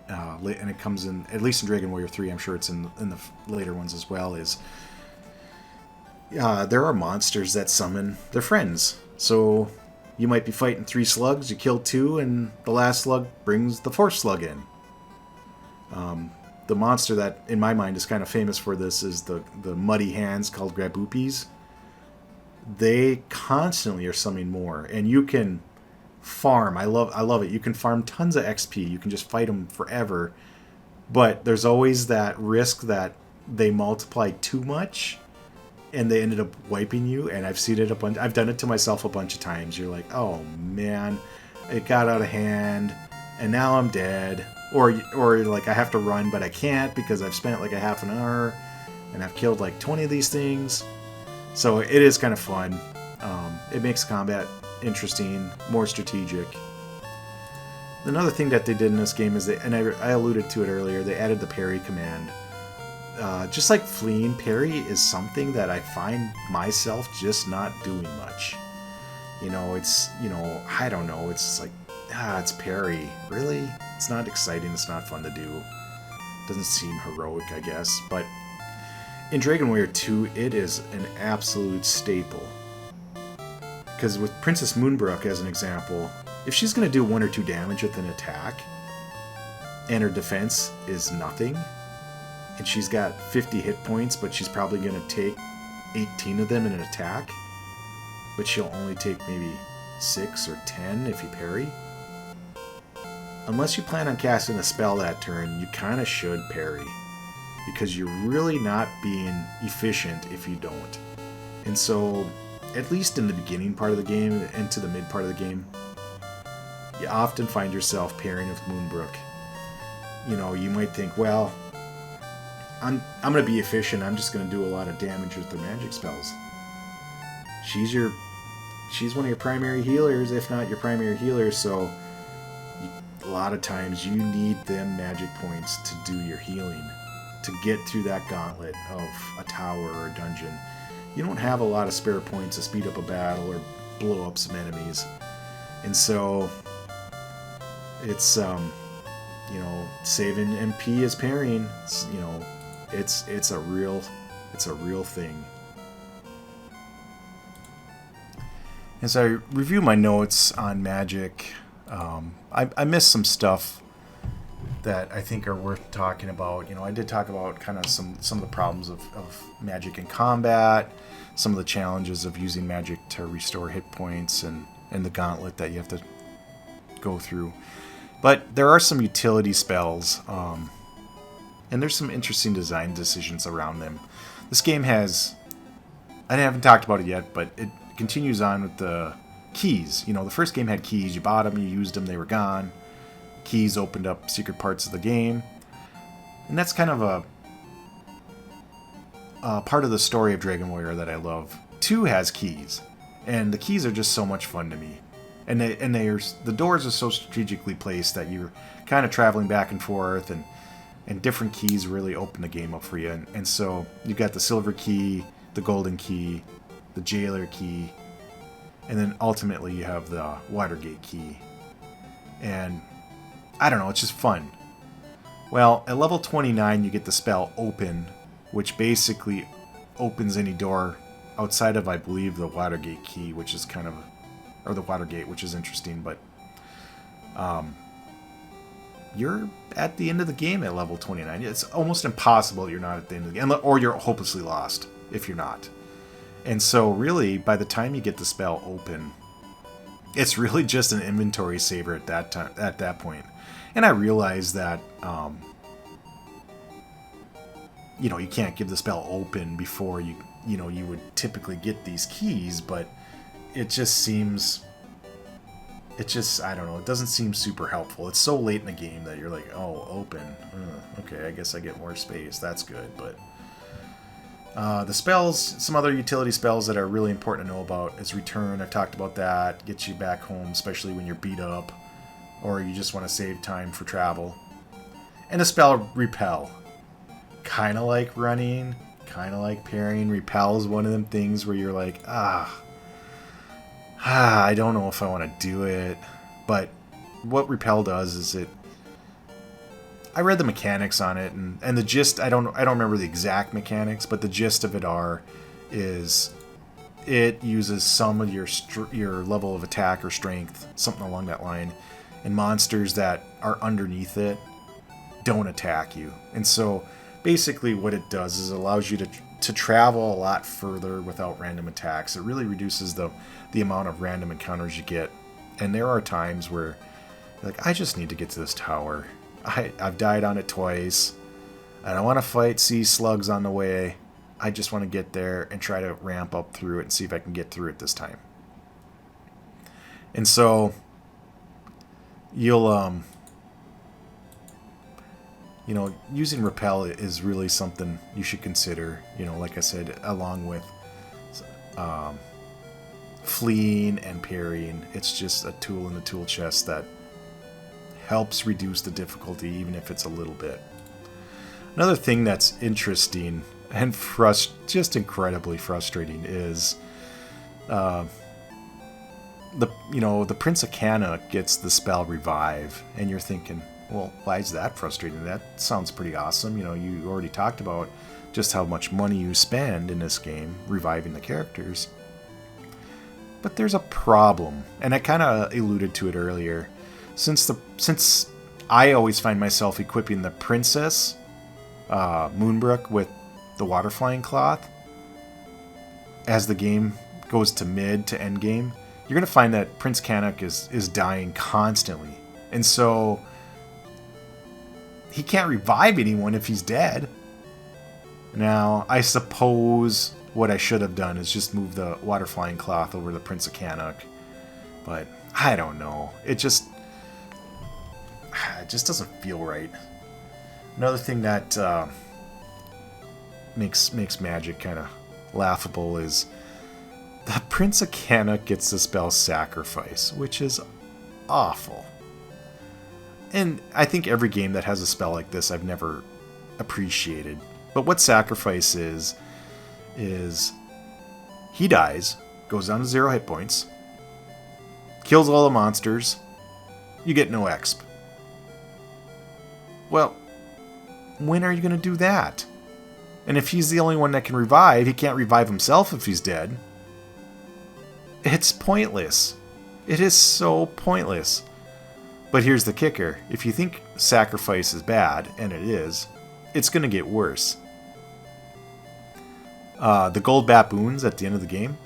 and it comes in, at least in Dragon Warrior 3, I'm sure it's in the later ones as well, is there are monsters that summon their friends. So you might be fighting 3 slugs, you kill 2, and the last slug brings the 4th slug in. The monster that, in my mind, is kind of famous for this is the muddy hands called Graboopies. They constantly are summoning more, and you can farm. I love it. You can farm tons of XP. You can just fight them forever, but there's always that risk that they multiply too much, and they ended up wiping you. And I've seen it a bunch. I've done it to myself a bunch of times. You're like, oh man, it got out of hand, and now I'm dead. Or like I have to run, but I can't because I've spent like a half an hour, and I've killed like 20 of these things. So it is kind of fun. It makes combat interesting, more strategic. Another thing that they did in this game is and I alluded to it earlier, they added the parry command. Just like fleeing, parry is something that I find myself just not doing much. You know, it's, you know, I don't know, it's like, it's parry. Really? It's not exciting, it's not fun to do. Doesn't seem heroic, I guess, but in Dragon Warrior 2, it is an absolute staple. Because with Princess Moonbrook, as an example, if she's going to do 1 or 2 damage with an attack, and her defense is nothing, and she's got 50 hit points, but she's probably going to take 18 of them in an attack, but she'll only take maybe 6 or 10 if you parry. Unless you plan on casting a spell that turn, you kind of should parry, because you're really not being efficient if you don't. And so, at least in the beginning part of the game and to the mid part of the game, you often find yourself pairing with Moonbrook. You know, you might think, well, I'm going to be efficient, I'm just going to do a lot of damage with the magic spells. She's one of your primary healers, if not your primary healer, so a lot of times you need them magic points to do your healing, to get through that gauntlet of a tower or a dungeon. You don't have a lot of spare points to speed up a battle or blow up some enemies. And so it's you know, saving MP is parrying. It's, you know, it's a real thing. As I review my notes on Magic, I missed some stuff that I think are worth talking about. You know, I did talk about kind of some of the problems of Magic in combat, some of the challenges of using Magic to restore hit points, and the gauntlet that you have to go through. But there are some utility spells, and there's some interesting design decisions around them. This game has, I haven't talked about it yet, but it continues on with the keys. You know, the first game had keys. You bought them, you used them, they were gone. Keys opened up secret parts of the game. And that's kind of a part of the story of Dragon Warrior that I love. 2 has keys, and the keys are just so much fun to me. And the doors are so strategically placed that you're kind of traveling back and forth, and different keys really open the game up for you. And so you've got the silver key, the golden key, the jailer key, and then ultimately you have the Watergate key. And I don't know, it's just fun. Well, at level 29 you get the spell Open, which basically opens any door outside of, I believe, the Watergate key, which is kind of, or the Watergate, which is interesting, but you're at the end of the game at level 29. It's almost impossible you're not at the end of the game, or you're hopelessly lost if you're not. And so really, by the time you get the spell Open, it's really just an inventory saver at that point. And I realize that you can't give the spell open before you would typically get these keys, but it just I don't know, it doesn't seem super helpful. It's so late in the game that you're like, oh, open. Okay, I guess I get more space. That's good, but the spells, some other utility spells that are really important to know about is Return. I've talked about that. Gets you back home, especially when you're beat up or you just want to save time for travel. And the spell Repel. Kind of like running, kind of like parrying. Repel is one of them things where you're like, I don't know if I want to do it. But what Repel does is I read the mechanics on it, and the gist, I don't remember the exact mechanics, but the gist of it is it uses some of your level of attack or strength, something along that line, and monsters that are underneath it don't attack you. And so basically what it does is it allows you to travel a lot further without random attacks. It really reduces the amount of random encounters you get. And there are times where you're like, I just need to get to this tower. I've died on it twice. I don't want to fight sea slugs on the way. I just want to get there and try to ramp up through it and see if I can get through it this time. And so you'll using Repel is really something you should consider, like I said, along with fleeing and parrying. It's just a tool in the tool chest that helps reduce the difficulty, even if it's a little bit. Another thing that's interesting and just incredibly frustrating is the Prince of Cana gets the spell Revive, and you're thinking, well, why is that frustrating? That sounds pretty awesome. You already talked about just how much money you spend in this game reviving the characters. But there's a problem, and I kind of alluded to it earlier. Since I always find myself equipping the Princess Moonbrook with the Water Flying Cloth, as the game goes to mid to end game, you're going to find that Prince Canuck is dying constantly. And so he can't revive anyone if he's dead. Now, I suppose what I should have done is just move the Water Flying Cloth over the Prince of Canuck. But I don't know. It just doesn't feel right. Another thing that makes Magic kind of laughable is the Prince of Canuck gets the spell Sacrifice, which is awful. And I think every game that has a spell like this I've never appreciated. But what Sacrifice is he dies, goes down to 0 hit points, kills all the monsters, you get no exp. Well, when are you going to do that? And if he's the only one that can revive, he can't revive himself if he's dead. It's pointless. It is so pointless. But here's the kicker. If you think Sacrifice is bad, and it is, it's going to get worse. The gold baboons at the end of the game,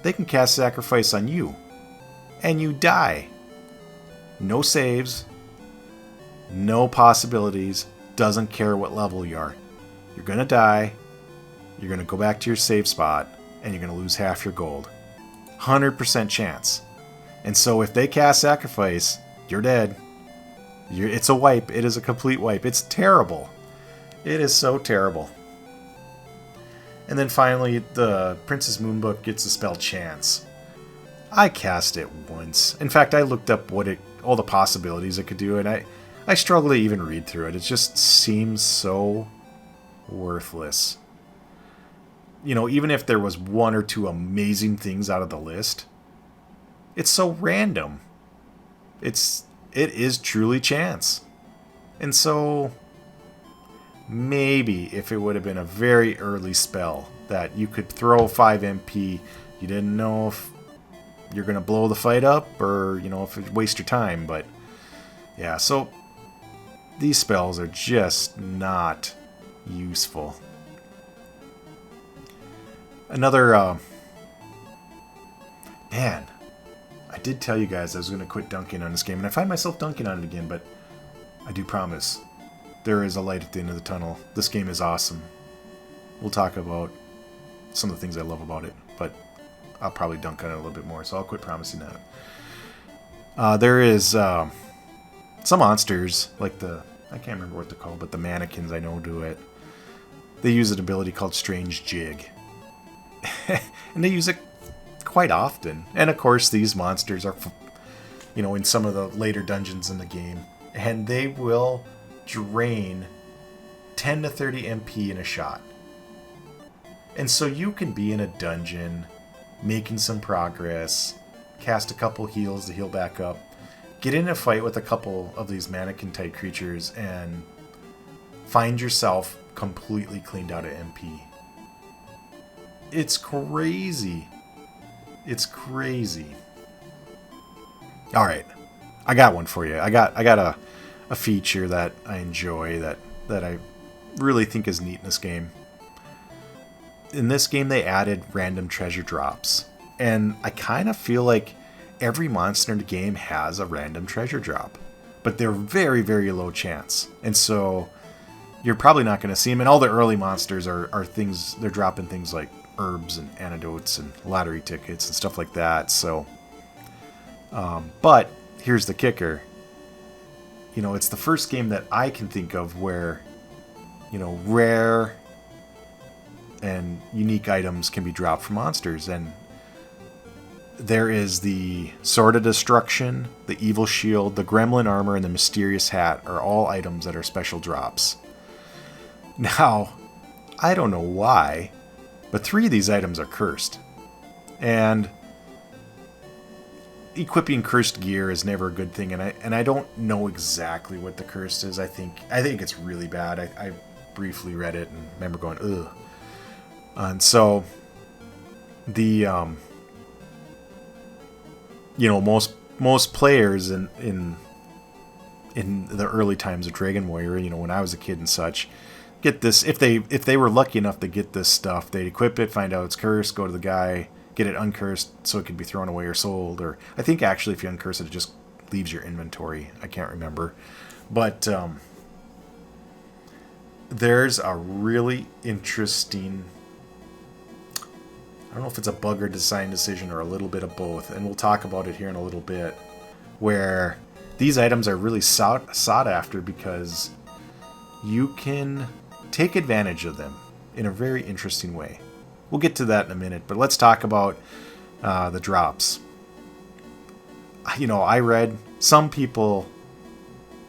they can cast Sacrifice on you. And you die. No saves. No possibilities. Doesn't care what level you are. You're going to die. You're going to go back to your save spot. And you're going to lose half your gold. 100% chance. And so if they cast Sacrifice, you're dead. It's a wipe. It is a complete wipe. It's terrible. It is so terrible. And then finally, the Princess Moonbrook gets the spell Chance. I cast it once. In fact, I looked up all the possibilities it could do, and I struggle to even read through it. It just seems so worthless. Even if there was one or two amazing things out of the list, it's so random. It is truly chance. And so maybe if it would have been a very early spell that you could throw 5 MP, you didn't know if you're going to blow the fight up or, if it waste your time. But yeah, so these spells are just not useful. Another, man, I did tell you guys I was going to quit dunking on this game, and I find myself dunking on it again, but I do promise there is a light at the end of the tunnel. This game is awesome. We'll talk about some of the things I love about it, but I'll probably dunk on it a little bit more, so I'll quit promising that. There is some monsters, like I can't remember what they're called, but the mannequins I know do it. They use an ability called Strange Jig. And they use it quite often. And of course, these monsters are, in some of the later dungeons in the game. And they will drain 10 to 30 MP in a shot. And so you can be in a dungeon, making some progress, cast a couple heals to heal back up, get in a fight with a couple of these mannequin-type creatures, and find yourself completely cleaned out of MP. It's crazy. It's crazy. All right, I got one for you. I got a feature that I enjoy that I really think is neat in this game. In this game, they added random treasure drops, and I kind of feel like every monster in the game has a random treasure drop, but they're very, very low chance, and so you're probably not going to see them. And all the early monsters are things, they're dropping things like herbs and antidotes and lottery tickets and stuff like that. So, but here's the kicker. It's the first game that I can think of where, rare and unique items can be dropped from monsters. And there is the Sword of Destruction, the Evil Shield, the Gremlin Armor, and the Mysterious Hat are all items that are special drops. Now, I don't know why, but 3 of these items are cursed. And equipping cursed gear is never a good thing, and I don't know exactly what the curse is. I think it's really bad. I briefly read it and remember going, ugh. And so the most players in the early times of Dragon Warrior, when I was a kid and such, get this. If they were lucky enough to get this stuff, they'd equip it, find out it's cursed, go to the guy, get it uncursed so it could be thrown away or sold. Or I think actually if you uncurse it, it just leaves your inventory. I can't remember. But there's a really interesting, I don't know if it's a bug or design decision or a little bit of both, and we'll talk about it here in a little bit, where these items are really sought after because you can take advantage of them in a very interesting way. We'll get to that in a minute, but let's talk about the drops. I read some people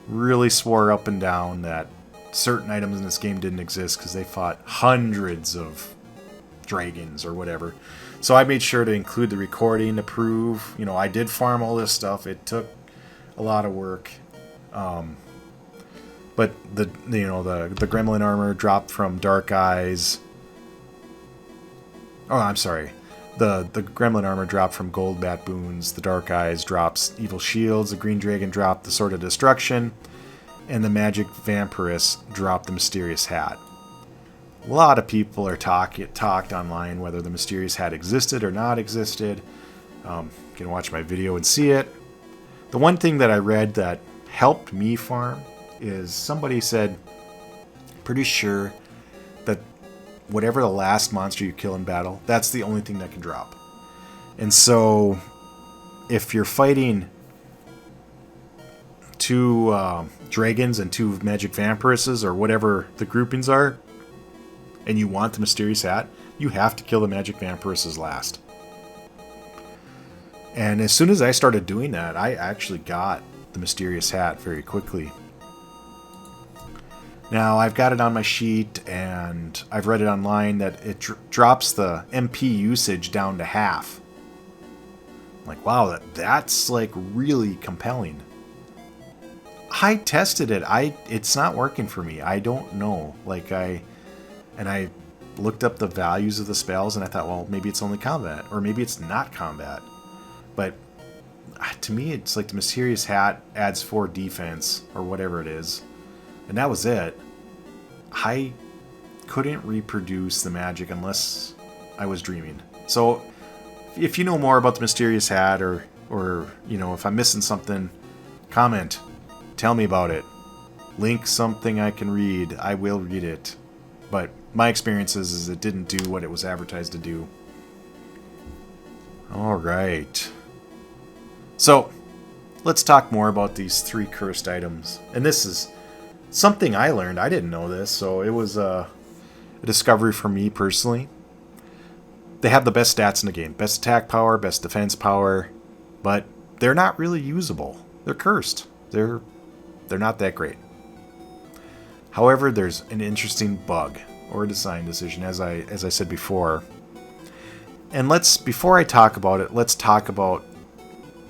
really swore up and down that certain items in this game didn't exist because they fought hundreds of dragons or whatever. So I made sure to include the recording to prove, I did farm all this stuff. It took a lot of work. But the Gremlin Armor dropped from Dark Eyes. Oh, I'm sorry. The Gremlin Armor dropped from Gold Bat Boons. The Dark Eyes drops Evil Shields. The Green Dragon dropped the Sword of Destruction. And the Magic Vampiress dropped the Mysterious Hat. A lot of people are talked online whether the Mysterious Hat existed or not existed. You can watch my video and see it. The one thing that I read that helped me farm is somebody said, pretty sure that whatever the last monster you kill in battle, that's the only thing that can drop. And so if you're fighting 2 dragons and 2 magic vampiresses or whatever the groupings are, and you want the Mysterious Hat, you have to kill the magic vampiresses last. And as soon as I started doing that, I actually got the Mysterious Hat very quickly. Now, I've got it on my sheet, and I've read it online that it drops the MP usage down to half. I'm like, wow, that's like really compelling. I tested it. It's not working for me. I don't know. I looked up the values of the spells, and I thought, well, maybe it's only combat, or maybe it's not combat. But to me, it's like the Mysterious Hat adds 4 defense, or whatever it is. And that was it. I couldn't reproduce the magic unless I was dreaming. So if you know more about the Mysterious Hat, or if I'm missing something, comment. Tell me about it. link something I can read, I will read it. But my experience is it didn't do what it was advertised to do. Alright. So, let's talk more about these 3 cursed items. And this is something I learned. I didn't know this, so it was a discovery for me personally. They have the best stats in the game. Best attack power, best defense power, but they're not really usable. They're cursed. They're not that great. However, there's an interesting bug or a design decision, as I said before. And before I talk about it, let's talk about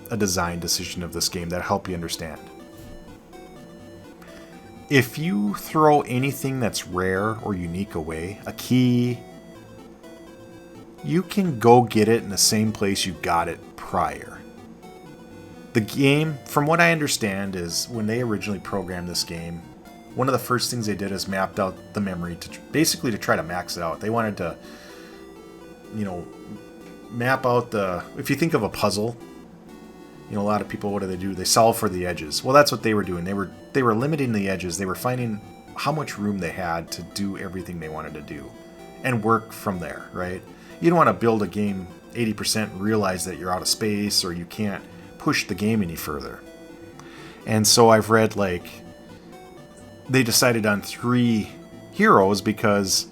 a design decision of this game that'll help you understand. If you throw anything that's rare or unique away, a key, you can go get it in the same place you got it prior. The game, from what I understand, is when they originally programmed this game, one of the first things they did is mapped out the memory to try to max it out. They wanted to, map out if you think of a puzzle, a lot of people, what do? They solve for the edges. Well, that's what they were doing. They were limiting the edges. They were finding how much room they had to do everything they wanted to do and work from there, right? You don't want to build a game 80% and realize that you're out of space or you can't push the game any further. And so I've read they decided on 3 heroes because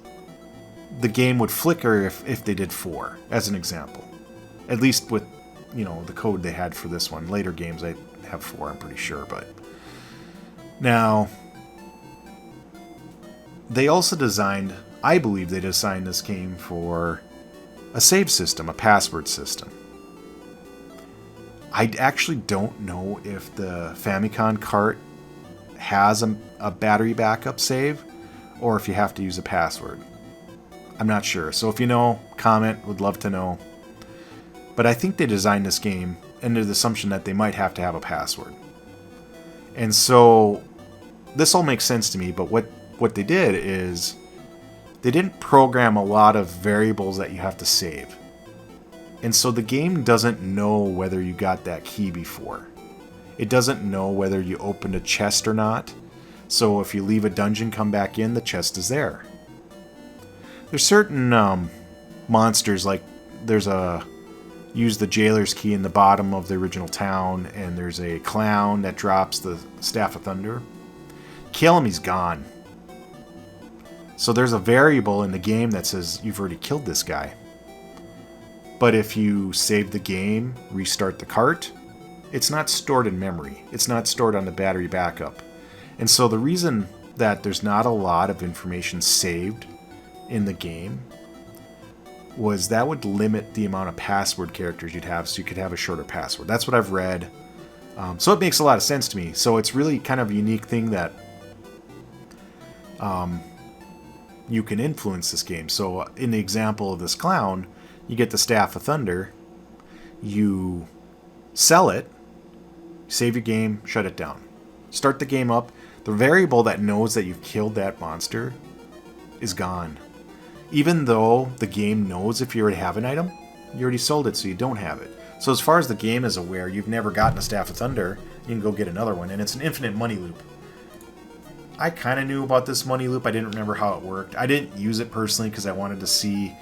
the game would flicker if they did 4, as an example. At least with, the code they had for this one. Later games, I have 4, I'm pretty sure. But now, they also I believe they designed this game for a save system, a password system. I actually don't know if the Famicom cart has a battery backup save or if you have to use a password. I'm not sure. So if you know, comment. Would love to know. But I think they designed this game under the assumption that they might have to have a password. And so this all makes sense to me, but what they did is they didn't program a lot of variables that you have to save. And so the game doesn't know whether you got that key before. It doesn't know whether you opened a chest or not. So if you leave a dungeon, come back in, the chest is there. There's certain monsters, like use the jailer's key in the bottom of the original town, and there's a clown that drops the Staff of Thunder. Kill him, he's gone. So there's a variable in the game that says you've already killed this guy. But if you save the game, restart the cart, it's not stored in memory. It's not stored on the battery backup. And so the reason that there's not a lot of information saved in the game was that would limit the amount of password characters you'd have, so you could have a shorter password. That's what I've read. So it makes a lot of sense to me. So it's really kind of a unique thing that you can influence this game. So in the example of this clown, you get the Staff of Thunder, you sell it, save your game, shut it down. Start the game up. The variable that knows that you've killed that monster is gone. Even though the game knows if you already have an item, you already sold it, so you don't have it. So as far as the game is aware, you've never gotten a Staff of Thunder, you can go get another one, and it's an infinite money loop. I kind of knew about this money loop. I didn't remember how it worked. I didn't use it personally because I wanted to see,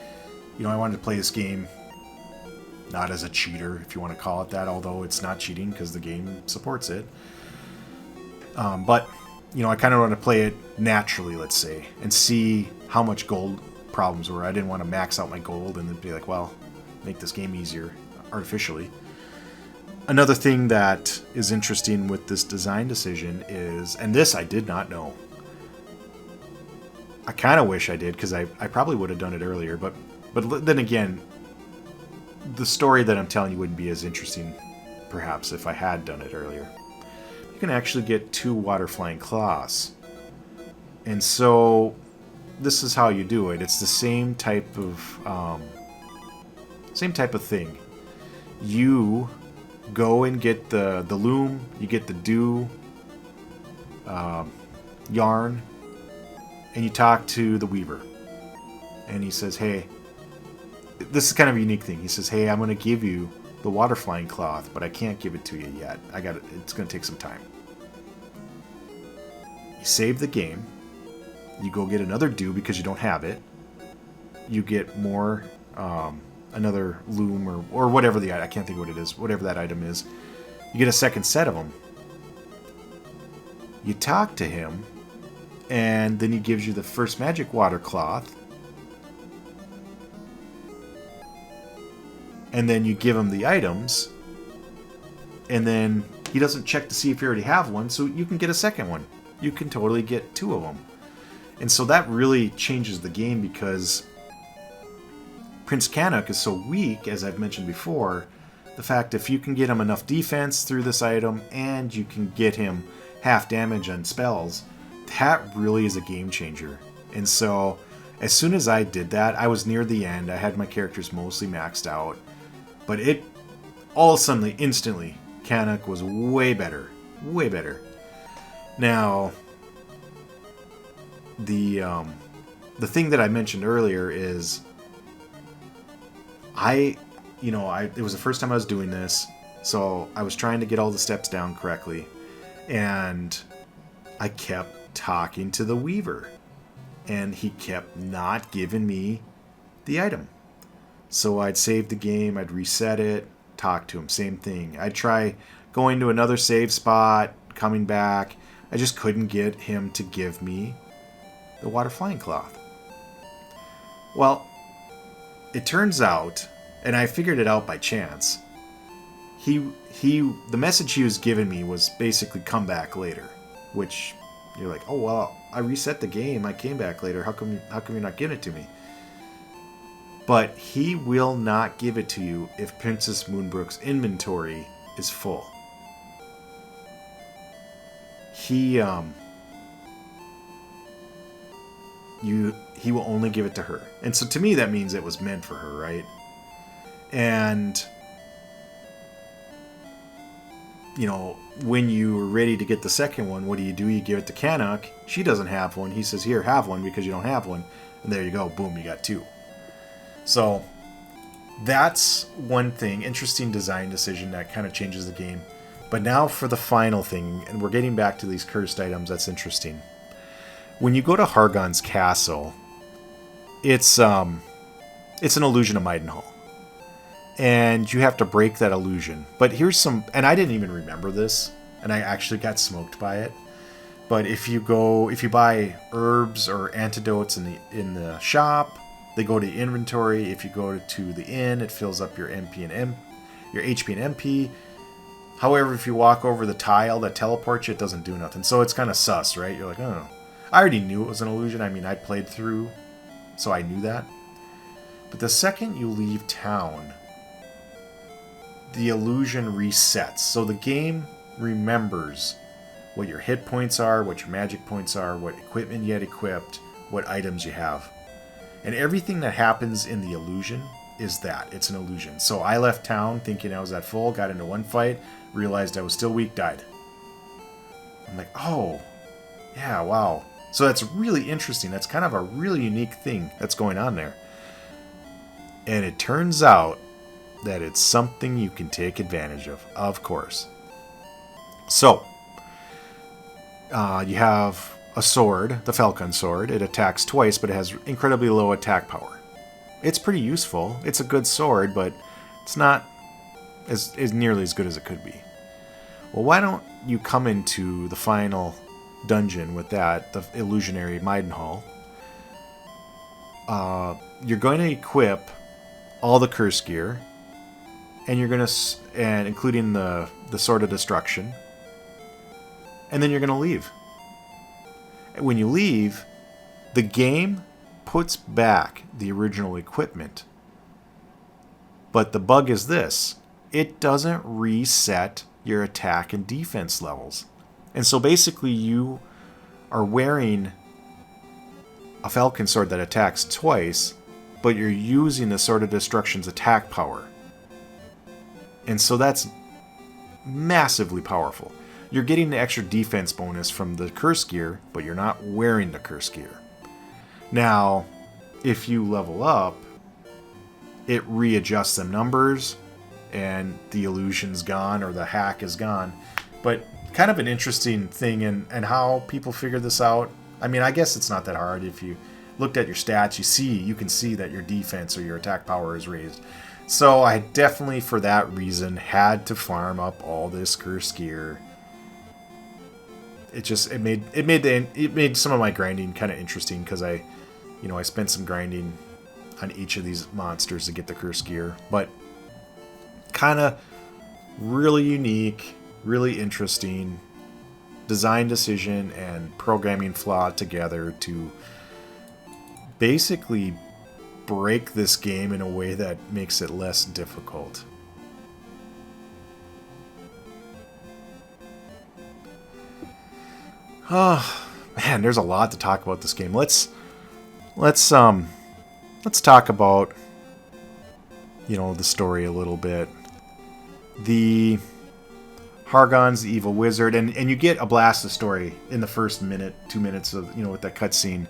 I wanted to play this game not as a cheater, if you want to call it that, although it's not cheating because the game supports it. But, I kind of want to play it naturally, let's say, and see how much gold problems were. I didn't want to max out my gold and then be like, well, make this game easier artificially. Another thing that is interesting with this design decision is, and this I did not know. I kind of wish I did because I probably would have done it earlier, but then again, the story that I'm telling you wouldn't be as interesting, perhaps, if I had done it earlier. You can actually get 2 water flying claws. And so this is how you do it. It's the same type of thing. You go and get the loom, you get the dew yarn, and you talk to the weaver. And he says, hey, this is kind of a unique thing. He says, hey, I'm going to give you the water flying cloth, but I can't give it to you yet. It's going to take some time. save the game. You go get another dew because you don't have it. You get more, another loom or whatever I can't think of what it is, whatever that item is. You get a second set of them. You talk to him, and then he gives you the first magic water cloth. And then you give him the items, and then he doesn't check to see if you already have one, so you can get a second one. You can totally get 2 of them. And so that really changes the game, because Prince Canuck is so weak, as I've mentioned before. The fact if you can get him enough defense through this item, and you can get him half damage on spells, that really is a game changer. And so as soon as I did that, I was near the end. I had my characters mostly maxed out. But it, all of a sudden, instantly, Canuck was way better. Way better. Now, the thing that I mentioned earlier is, it was the first time I was doing this, so I was trying to get all the steps down correctly, and I kept talking to the Weaver, and he kept not giving me the item. So I'd save the game, I'd reset it, talk to him, same thing. I'd try going to another save spot, coming back. I just couldn't get him to give me the water flying cloth. Well, it turns out, and I figured it out by chance, the message he was giving me was basically come back later, which you're like, oh well, I reset the game, I came back later, how come you're not giving it to me? But he will not give it to you if Princess Moonbrook's inventory is full. He will only give it to her. And so to me that means it was meant for her, right? And when you were ready to get the second one, what do? You give it to Canuck. She doesn't have one. He says, here, have one because you don't have one. And there you go. Boom, you got 2. So that's one thing. Interesting design decision that kind of changes the game. But now for the final thing, and we're getting back to these cursed items, that's interesting. When you go to Hargon's castle, it's an illusion of Maidenhall. And you have to break that illusion. But here's and I didn't even remember this, and I actually got smoked by it. But if you buy herbs or antidotes in the shop, they go to inventory. If you go to the inn, it fills up your HP and MP. However, if you walk over the tile that teleports you, it doesn't do nothing. So it's kind of sus, right? You're like, oh. I already knew it was an illusion. I mean, I played through, so I knew that. But the second you leave town, the illusion resets. So the game remembers what your hit points are, what your magic points are, what equipment you had equipped, what items you have. And everything that happens in the illusion is that. It's an illusion. So I left town thinking I was at full, got into one fight, realized I was still weak, died. I'm like, oh, yeah, wow. So that's really interesting. That's kind of a really unique thing that's going on there. And it turns out that it's something you can take advantage of course. So, you have a sword, the Falcon sword. It attacks twice, but it has incredibly low attack power. It's pretty useful. It's a good sword, but it's not as nearly as good as it could be. Well, why don't you come into the final dungeon with that, the illusionary Maidenhall. You're going to equip all the curse gear, and you're going to, and including the Sword of Destruction, and then you're going to leave. When you leave, the game puts back the original equipment. But the bug is this: it doesn't reset your attack and defense levels. And so basically you are wearing a Falcon sword that attacks twice, but you're using the Sword of Destruction's attack power. And so that's massively powerful. You're getting the extra defense bonus from the curse gear, but you're not wearing the curse gear. Now, if you level up, it readjusts the numbers, and the illusion's gone, or the hack is gone. But kind of an interesting thing and how people figured this out. I mean, I guess it's not that hard. If you looked at your stats, you can see that your defense or your attack power is raised. So I definitely, for that reason, had to farm up all this cursed gear. It made some of my grinding kind of interesting, because I spent some grinding on each of these monsters to get the cursed gear, but kind of really unique, really interesting design decision and programming flaw together to basically break this game in a way that makes it less difficult. Oh, man, there's a lot to talk about this game. Let's talk about, the story a little bit. The Hargon's the evil wizard, and you get a blast of story in the first 2 minutes of, with that cutscene.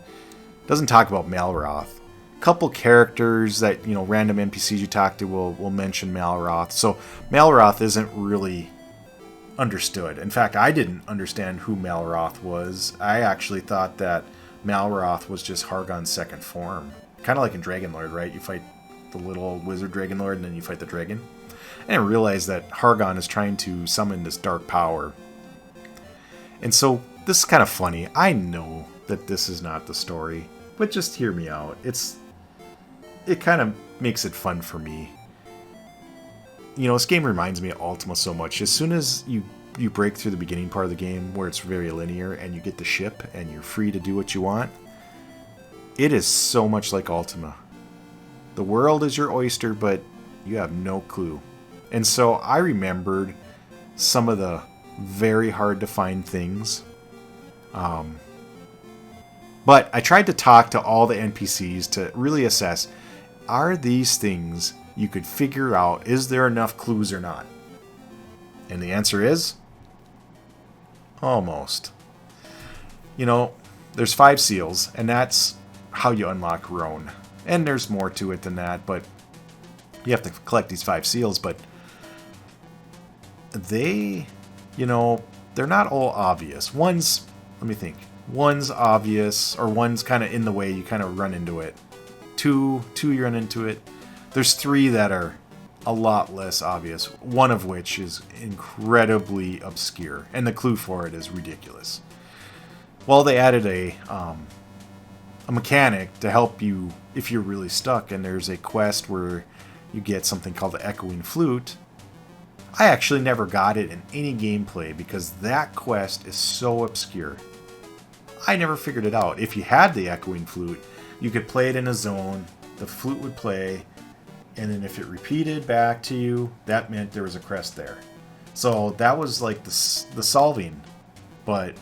Doesn't talk about Malroth. A couple characters that, random NPCs you talk to will mention Malroth. So Malroth isn't really understood. In fact, I didn't understand who Malroth was. I actually thought that Malroth was just Hargon's second form. Kind of like in Dragonlord, right? You fight the little wizard Dragonlord, and then you fight the dragon. I didn't realize that Hargon is trying to summon this dark power. And so, this is kind of funny. I know that this is not the story, but just hear me out. It kind of makes it fun for me. This game reminds me of Ultima so much. As soon as you break through the beginning part of the game, where it's very linear, and you get the ship, and you're free to do what you want, it is so much like Ultima. The world is your oyster, but you have no clue. And so I remembered some of the very hard to find things. But I tried to talk to all the NPCs to really assess, are these things you could figure out, is there enough clues or not? And the answer is, almost. There's 5 seals, and that's how you unlock Rhone. And there's more to it than that, but you have to collect these 5 seals, but they're not all obvious. One's obvious, or one's kind of in the way, you kind of run into it. Two you run into it. There's 3 that are a lot less obvious, one of which is incredibly obscure, and the clue for it is ridiculous. Well, they added a mechanic to help you if you're really stuck, and there's a quest where you get something called the Echoing Flute. I actually never got it in any gameplay because that quest is so obscure. I never figured it out. If you had the Echoing Flute, you could play it in a zone, the flute would play, and then if it repeated back to you, that meant there was a crest there. So that was like the solving, but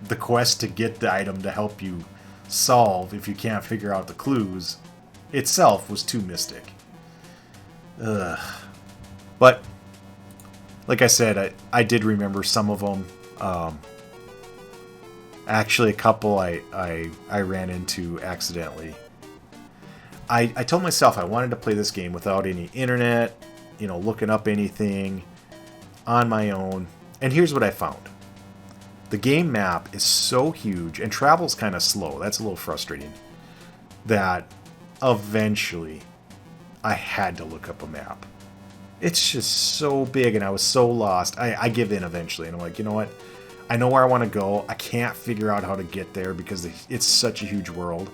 the quest to get the item to help you solve if you can't figure out the clues itself was too mystic. Ugh. But like I said, I did remember some of them. Actually, a couple I ran into accidentally. I told myself I wanted to play this game without any internet, looking up anything on my own. And here's what I found. The game map is so huge, and travel's kind of slow. That's a little frustrating. That eventually I had to look up a map. It's just so big, and I was so lost. I give in eventually, and I'm like, you know what? I know where I want to go. I can't figure out how to get there because it's such a huge world.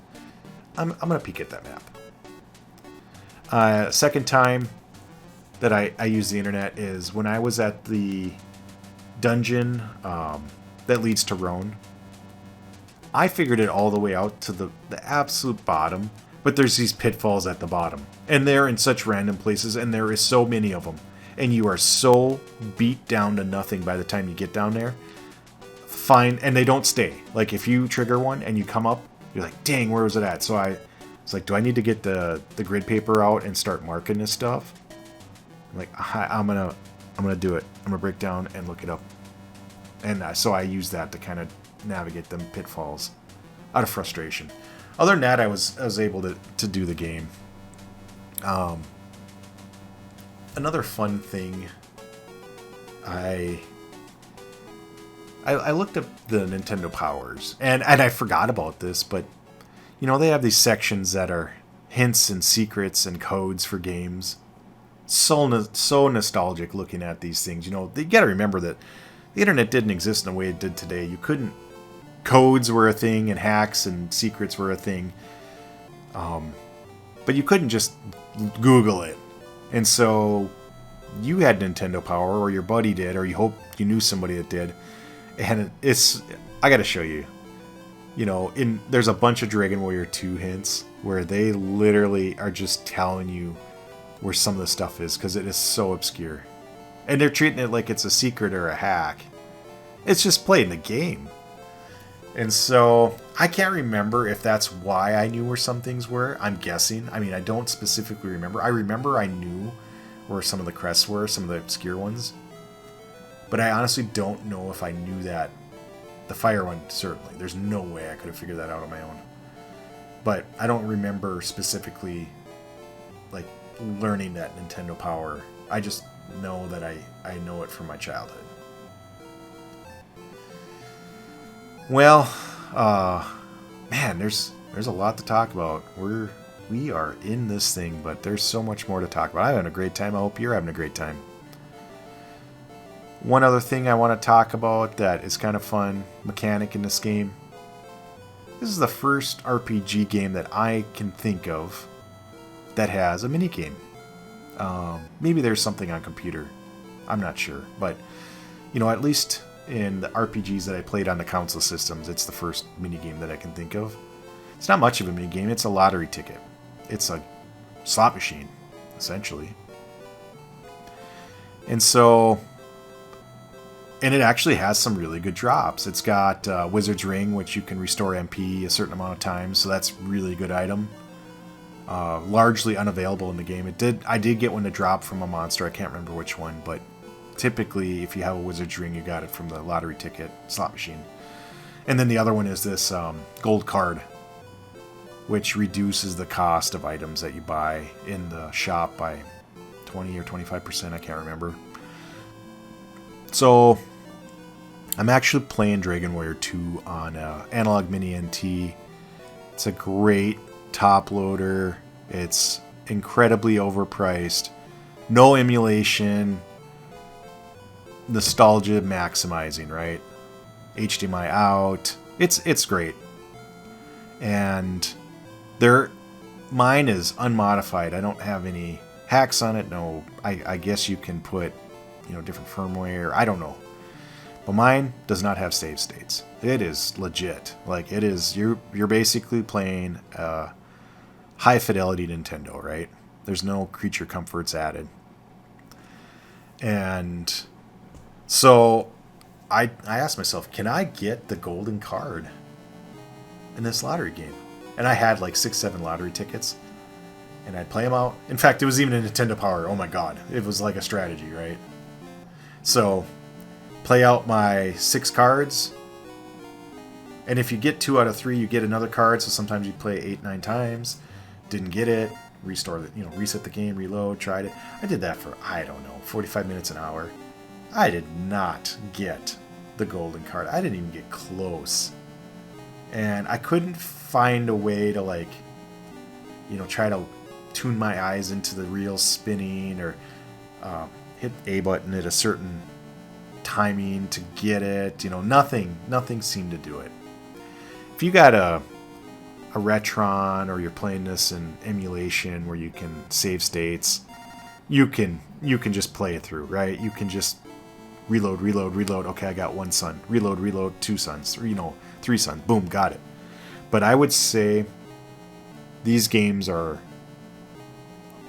I'm going to peek at that map. Second time that I used the internet is when I was at the dungeon that leads to Rhone. I figured it all the way out to the absolute bottom, but there's these pitfalls at the bottom. And they're in such random places, and there is so many of them. And you are so beat down to nothing by the time you get down there. And they don't stay. Like, if you trigger one and you come up, you're like, dang, where was it at? So it's like, do I need to get the grid paper out and start marking this stuff? I'm like, I'm gonna do it. I'm gonna break down and look it up. And so I use that to kind of navigate them pitfalls out of frustration. Other than that, I was able to do the game. Another fun thing I I looked up the Nintendo Powers, and I forgot about this, but you know, they have these sections that are hints and secrets and codes for games. So nostalgic looking at these things. You know, you got to remember that the internet didn't exist in the way it did today. You couldn't. Codes were a thing, and hacks and secrets were a thing. But you couldn't just Google it. And so you had Nintendo Power, or your buddy did, or you hope you knew somebody that did. And I got to show you. You know, there's a bunch of Dragon Warrior 2 hints where they literally are just telling you where some of the stuff is, because it is so obscure. And they're treating it like it's a secret or a hack. It's just playing the game. And so I can't remember if that's why I knew where some things were. I'm guessing. I mean, I don't specifically remember. I remember I knew where some of the crests were, some of the obscure ones. But I honestly don't know if I knew that. The fire one, certainly. There's no way I could have figured that out on my own. But I don't remember specifically, like, learning that Nintendo Power. I just know that I know it from my childhood. Well, man, there's a lot to talk about. We are in this thing, but there's so much more to talk about. I'm having a great time. I hope you're having a great time. One other thing I want to talk about that is kind of fun mechanic in this game. This is the first RPG game that I can think of that has a minigame. Maybe there's something on computer. I'm not sure. But, you know, at least in the RPGs that I played on the console systems, it's the first minigame that I can think of. It's not much of a minigame. It's a lottery ticket. It's a slot machine, essentially. And so... And it actually has some really good drops. It's got Wizard's Ring, which you can restore MP a certain amount of times, so that's a really good item. Largely unavailable in the game. I did get one to drop from a monster. I can't remember which one, but typically, if you have a Wizard's Ring, you got it from the lottery ticket slot machine. And then the other one is this gold card, which reduces the cost of items that you buy in the shop by 20 or 25%. I can't remember. So I'm actually playing Dragon Warrior 2 on Analog Mini NT. It's a great top loader. It's incredibly overpriced. No emulation. Nostalgia maximizing, right? HDMI out. It's great. And mine is unmodified. I don't have any hacks on it. No, I guess you can put, you know, different firmware. I don't know. But mine does not have save states. It is legit. Like, it is, you're basically playing high fidelity Nintendo, right? There's no creature comforts added. And so I asked myself, can I get the golden card in this lottery game? And I had like 6-7 lottery tickets. And I'd play them out. In fact, it was even a Nintendo Power. Oh my god. It was like a strategy, right? So, play out my 6 cards. And if you get 2 out of 3, you get another card. So sometimes you play 8-9 times. Didn't get it. Reset the game, reload, tried it. I did that for, 45 minutes, an hour. I did not get the golden card. I didn't even get close. And I couldn't find a way to, try to tune my eyes into the reel spinning or hit A button at a certain timing to get it. Nothing seemed to do it. If you got a Retron, or you're playing this in emulation where you can save states, you can just play it through, right? You can just reload. Okay, I got 1 sun. Reload, 2 suns. 3 suns. Boom, got it. But I would say these games are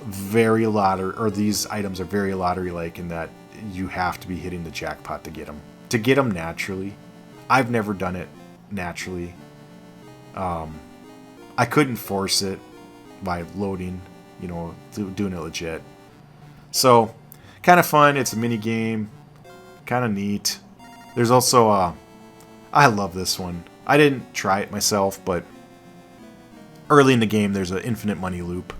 very lottery, or these items are very lottery-like in that you have to be hitting the jackpot to get them. To get them naturally, I've never done it naturally. I couldn't force it by loading, doing it legit. So, kind of fun. It's a mini game, kind of neat. There's also I love this one. I didn't try it myself, but early in the game, there's an infinite money loop.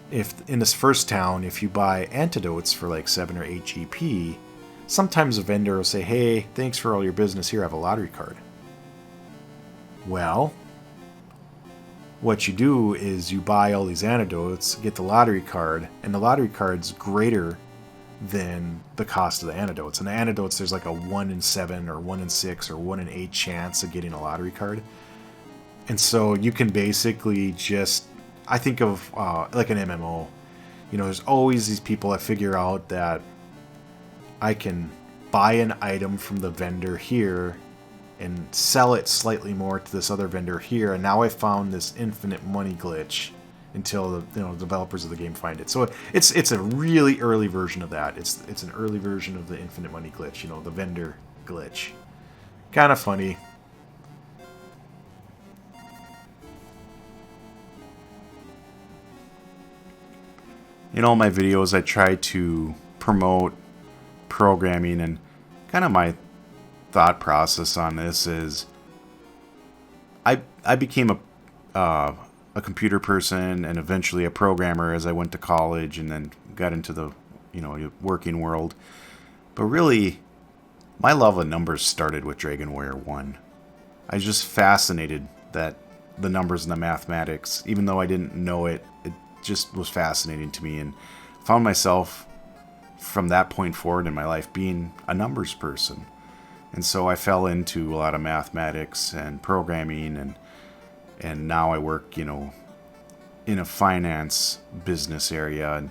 If in this first town, if you buy antidotes for like 7 or 8 GP, sometimes a vendor will say, hey, thanks for all your business, here, I have a lottery card. Well, what you do is you buy all these antidotes, get the lottery card, and the lottery card's greater than the cost of the antidotes. And the antidotes, there's like a 1 in 7 or 1 in 6 or 1 in 8 chance of getting a lottery card. And so you can basically just, I think of like an MMO. You know, there's always these people that figure out that I can buy an item from the vendor here and sell it slightly more to this other vendor here, and now I found this infinite money glitch until the developers of the game find it. So it's a really early version of that. It's an early version of the infinite money glitch, the vendor glitch. Kind of funny. In all my videos, I try to promote programming, and kind of my thought process on this is I became a computer person and eventually a programmer as I went to college and then got into the working world. But really, my love of numbers started with Dragon Warrior 1. I was just fascinated that the numbers and the mathematics, even though I didn't know it, it just was fascinating to me, and found myself from that point forward in my life being a numbers person. And so I fell into a lot of mathematics and programming, and now I work, in a finance business area,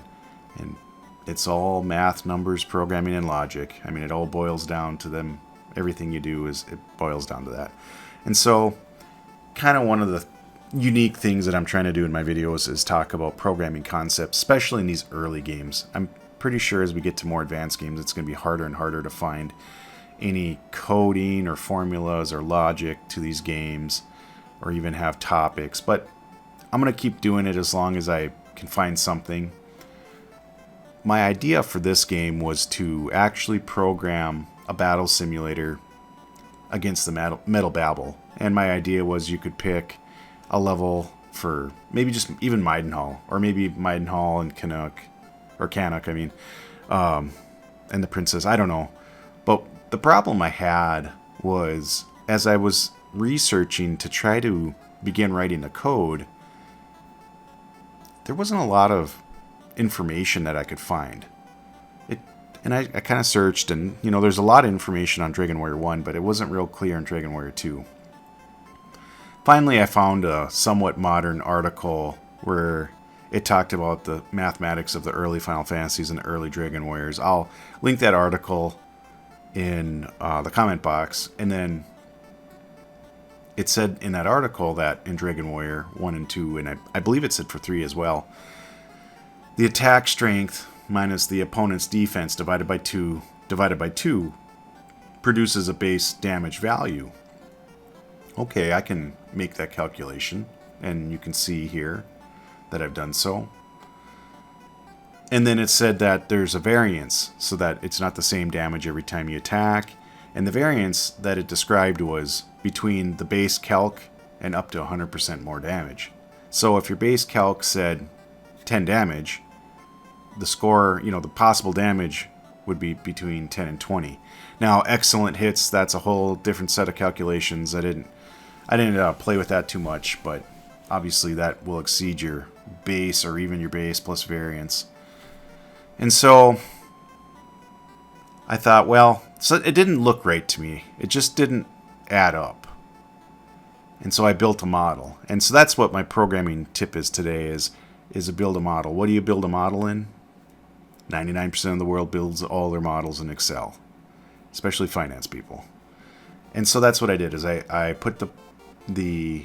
and it's all math, numbers, programming, and logic. I mean, it all boils down to them. Everything you do it boils down to that. And so kind of one of the unique things that I'm trying to do in my videos is talk about programming concepts, especially in these early games. I'm pretty sure as we get to more advanced games, it's going to be harder and harder to find any coding or formulas or logic to these games, or even have topics. But I'm going to keep doing it as long as I can find something. My idea for this game was to actually program a battle simulator against the Metal Babel. And my idea was you could pick a level for maybe just even Maidenhall, or maybe Maidenhall and Canuck, and the Princess, I don't know. But the problem I had was, as I was researching to try to begin writing the code, there wasn't a lot of information that I could find. I kind of searched, and there's a lot of information on Dragon Warrior 1, but it wasn't real clear in Dragon Warrior 2. Finally, I found a somewhat modern article where it talked about the mathematics of the early Final Fantasies and early Dragon Warriors. I'll link that article in the comment box. And then it said in that article that in Dragon Warrior 1 and 2, and I believe it said for 3 as well, the attack strength minus the opponent's defense divided by 2 produces a base damage value. Okay, I can make that calculation, and you can see here that I've done so. And then it said that there's a variance, so that it's not the same damage every time you attack. And the variance that it described was between the base calc and up to 100% more damage. So if your base calc said 10 damage, the score, the possible damage would be between 10 and 20. Now, excellent hits, that's a whole different set of calculations. I didn't play with that too much, but obviously that will exceed your base, or even your base plus variance. And so I thought, well, so it didn't look right to me. It just didn't add up. And so I built a model. And so that's what my programming tip is today, is to build a model. What do you build a model in? 99% of the world builds all their models in Excel, especially finance people. And so that's what I did, is I put the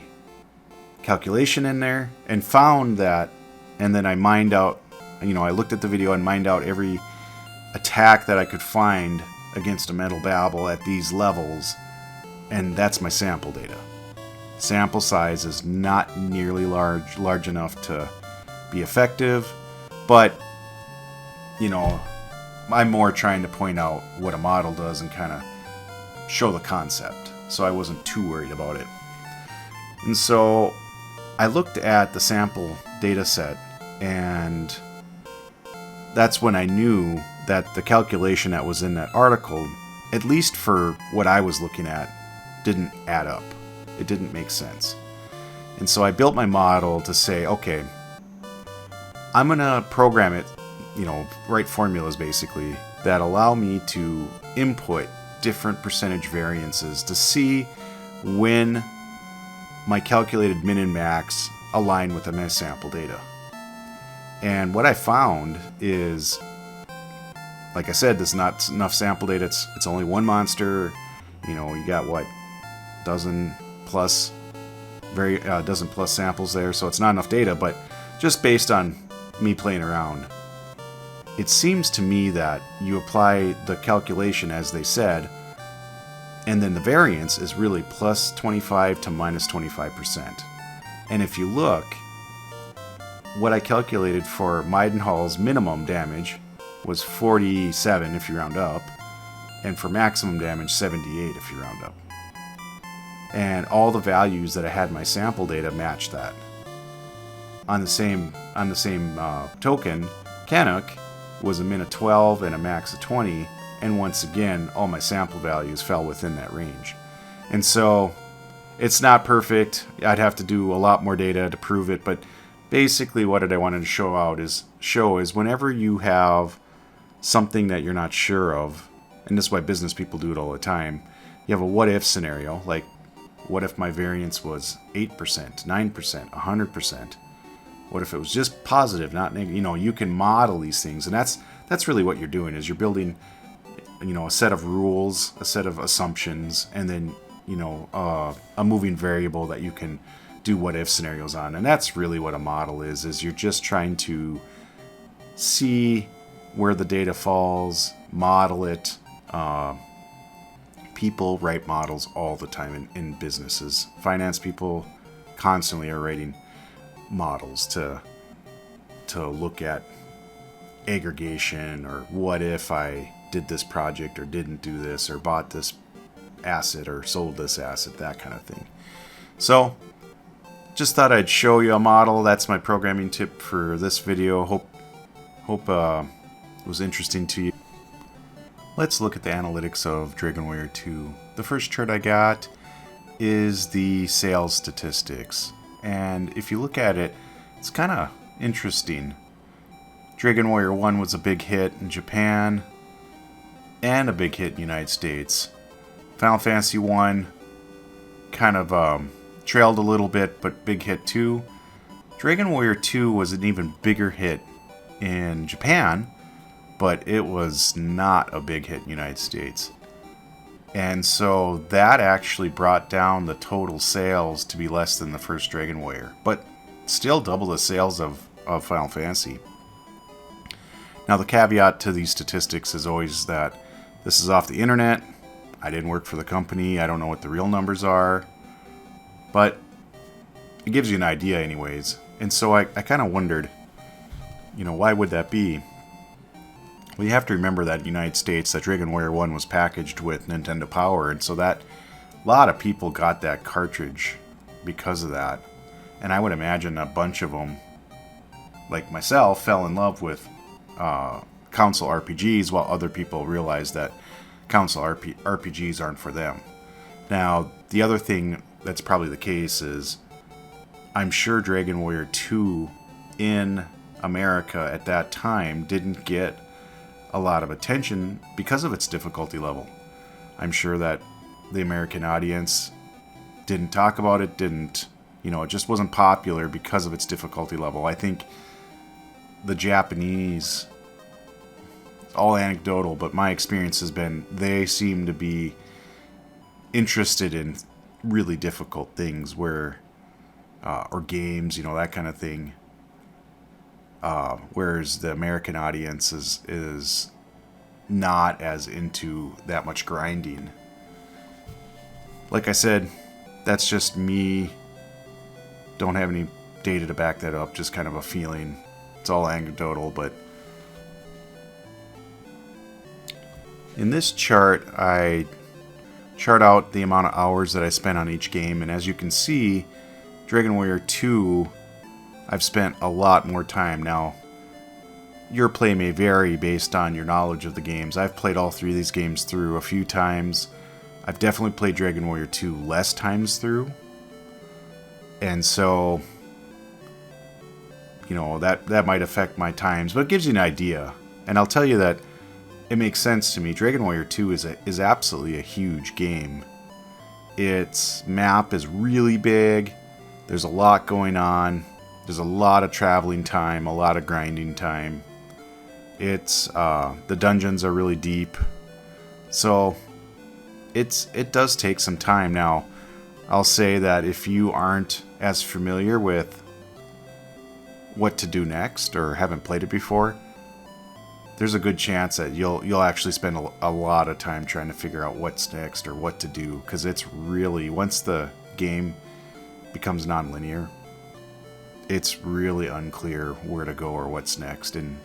calculation in there and found that, and then I mined out, I looked at the video and mined out every attack that I could find against a Metal Babel at these levels, and that's my sample data. Sample size is not nearly large enough to be effective, but I'm more trying to point out what a model does and kind of show the concept, so I wasn't too worried about it. And so I looked at the sample data set, and that's when I knew that the calculation that was in that article, at least for what I was looking at, didn't add up. It didn't make sense. And so I built my model to say, okay, I'm going to program it, write formulas basically that allow me to input different percentage variances to see when my calculated min and max align with my sample data. And what I found is, like I said, there's not enough sample data. It's only one monster. You got what, dozen plus samples there, so it's not enough data. But just based on me playing around, it seems to me that you apply the calculation as they said, and then the variance is really plus 25 to minus 25%. And if you look, what I calculated for Maidenhall's minimum damage was 47 if you round up, and for maximum damage 78 if you round up. And all the values that I had in my sample data matched that. On the same token, Canuck was a min of 12 and a max of 20, and once again, all my sample values fell within that range. And so, it's not perfect. I'd have to do a lot more data to prove it, but basically what I wanted to show is whenever you have something that you're not sure of, and this is why business people do it all the time, you have a what-if scenario, like what if my variance was 8%, 9%, 100%? What if it was just positive, not negative? You can model these things, and that's really what you're doing, is you're building a set of rules, a set of assumptions, and then a moving variable that you can do what-if scenarios on. And that's really what a model is you're just trying to see where the data falls, model it. People write models all the time in businesses. Finance people constantly are writing models to look at aggregation, or what if I did this project or didn't do this, or bought this asset or sold this asset, that kind of thing. So just thought I'd show you a model. That's my programming tip for this video. Hope it was interesting to you. Let's look at the analytics of Dragon Warrior 2. The first chart I got is the sales statistics, and if you look at it, it's kind of interesting. Dragon Warrior 1 was a big hit in Japan and a big hit in the United States. Final Fantasy 1 kind of trailed a little bit, but big hit too. Dragon Warrior 2 was an even bigger hit in Japan, but it was not a big hit in the United States. And so that actually brought down the total sales to be less than the first Dragon Warrior, but still double the sales of Final Fantasy. Now the caveat to these statistics is always that this is off the internet. I didn't work for the company. I don't know what the real numbers are, but it gives you an idea anyways. And so I kind of wondered, why would that be? Well, you have to remember that in the United States, that Dragon Warrior 1 was packaged with Nintendo Power, and so that a lot of people got that cartridge because of that. And I would imagine a bunch of them, like myself, fell in love with console RPGs, while other people realized that console RPGs aren't for them. Now, the other thing that's probably the case is, I'm sure Dragon Warrior 2 in America at that time didn't get a lot of attention because of its difficulty level. I'm sure that the American audience didn't talk about it, it just wasn't popular because of its difficulty level. I think the Japanese, all anecdotal, but my experience has been they seem to be interested in really difficult things or games, that kind of thing. Whereas the American audience is not as into that much grinding. Like I said, that's just me. Don't have any data to back that up, just kind of a feeling. It's all anecdotal, but in this chart, I chart out the amount of hours that I spent on each game, and as you can see, Dragon Warrior 2, I've spent a lot more time. Now, your play may vary based on your knowledge of the games. I've played all three of these games through a few times. I've definitely played Dragon Warrior 2 less times through. And so, you know, that might affect my times, but it gives you an idea. And I'll tell you that it makes sense to me. Dragon Warrior 2 is absolutely a huge game. Its map is really big. There's a lot going on. There's a lot of traveling time, a lot of grinding time. The dungeons are really deep. So it does take some time. Now, I'll say that if you aren't as familiar with what to do next or haven't played it before, there's a good chance that you'll actually spend a lot of time trying to figure out what's next or what to do, because it's really, once the game becomes non-linear, it's really unclear where to go or what's next. And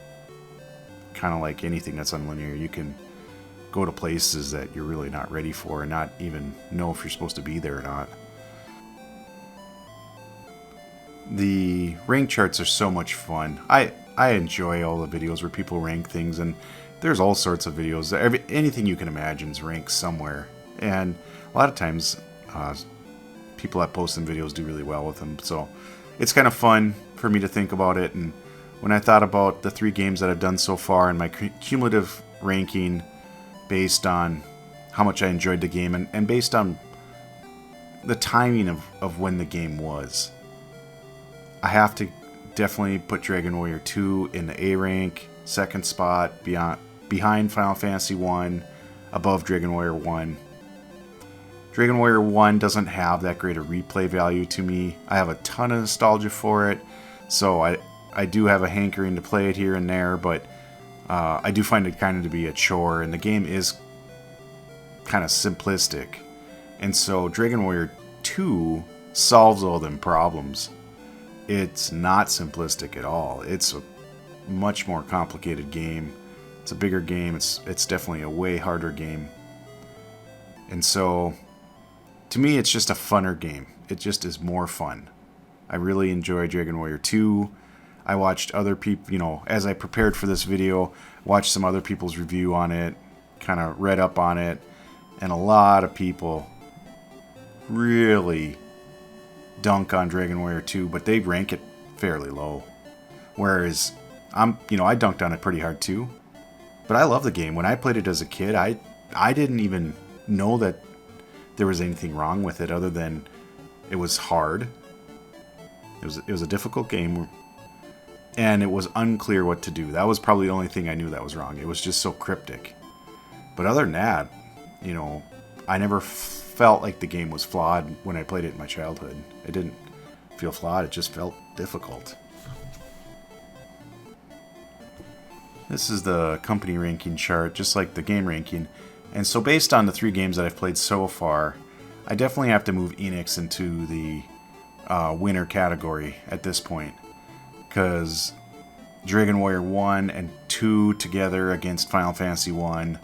kind of like anything that's unlinear, you can go to places that you're really not ready for and not even know if you're supposed to be there or not. The rank charts are so much fun. I enjoy all the videos where people rank things, and there's all sorts of videos. Anything you can imagine is ranked somewhere. And a lot of times, people that post them videos do really well with them. So it's kind of fun for me to think about it. And when I thought about the 3 games that I've done so far and my cumulative ranking based on how much I enjoyed the game and based on the timing of when the game was, I have to definitely put Dragon Warrior 2 in the A rank, second spot, behind Final Fantasy 1, above Dragon Warrior 1. Dragon Warrior 1 doesn't have that great a replay value to me. I have a ton of nostalgia for it, so I do have a hankering to play it here and there, but I do find it kind of to be a chore, and the game is kind of simplistic. And so Dragon Warrior 2 solves all them problems. It's not simplistic at all. It's a much more complicated game. It's a bigger game. It's definitely a way harder game. And so, to me, it's just a funner game. It just is more fun. I really enjoy Dragon Warrior 2. I watched other people, you know, as I prepared for this video, watched some other people's review on it, kind of read up on it, and a lot of people really dunk on Dragon Warrior 2, but they rank it fairly low. Whereas I dunked on it pretty hard too. But I love the game. When I played it as a kid, I didn't even know that there was anything wrong with it other than it was hard. It was a difficult game, and it was unclear what to do. That was probably the only thing I knew that was wrong. It was just so cryptic. But other than that, you know, I never felt like the game was flawed when I played it in my childhood. It didn't feel flawed, it just felt difficult. This is the company ranking chart, just like the game ranking. And so based on the 3 games that I've played so far, I definitely have to move Enix into the winner category at this point. Because Dragon Warrior 1 and 2 together against Final Fantasy 1,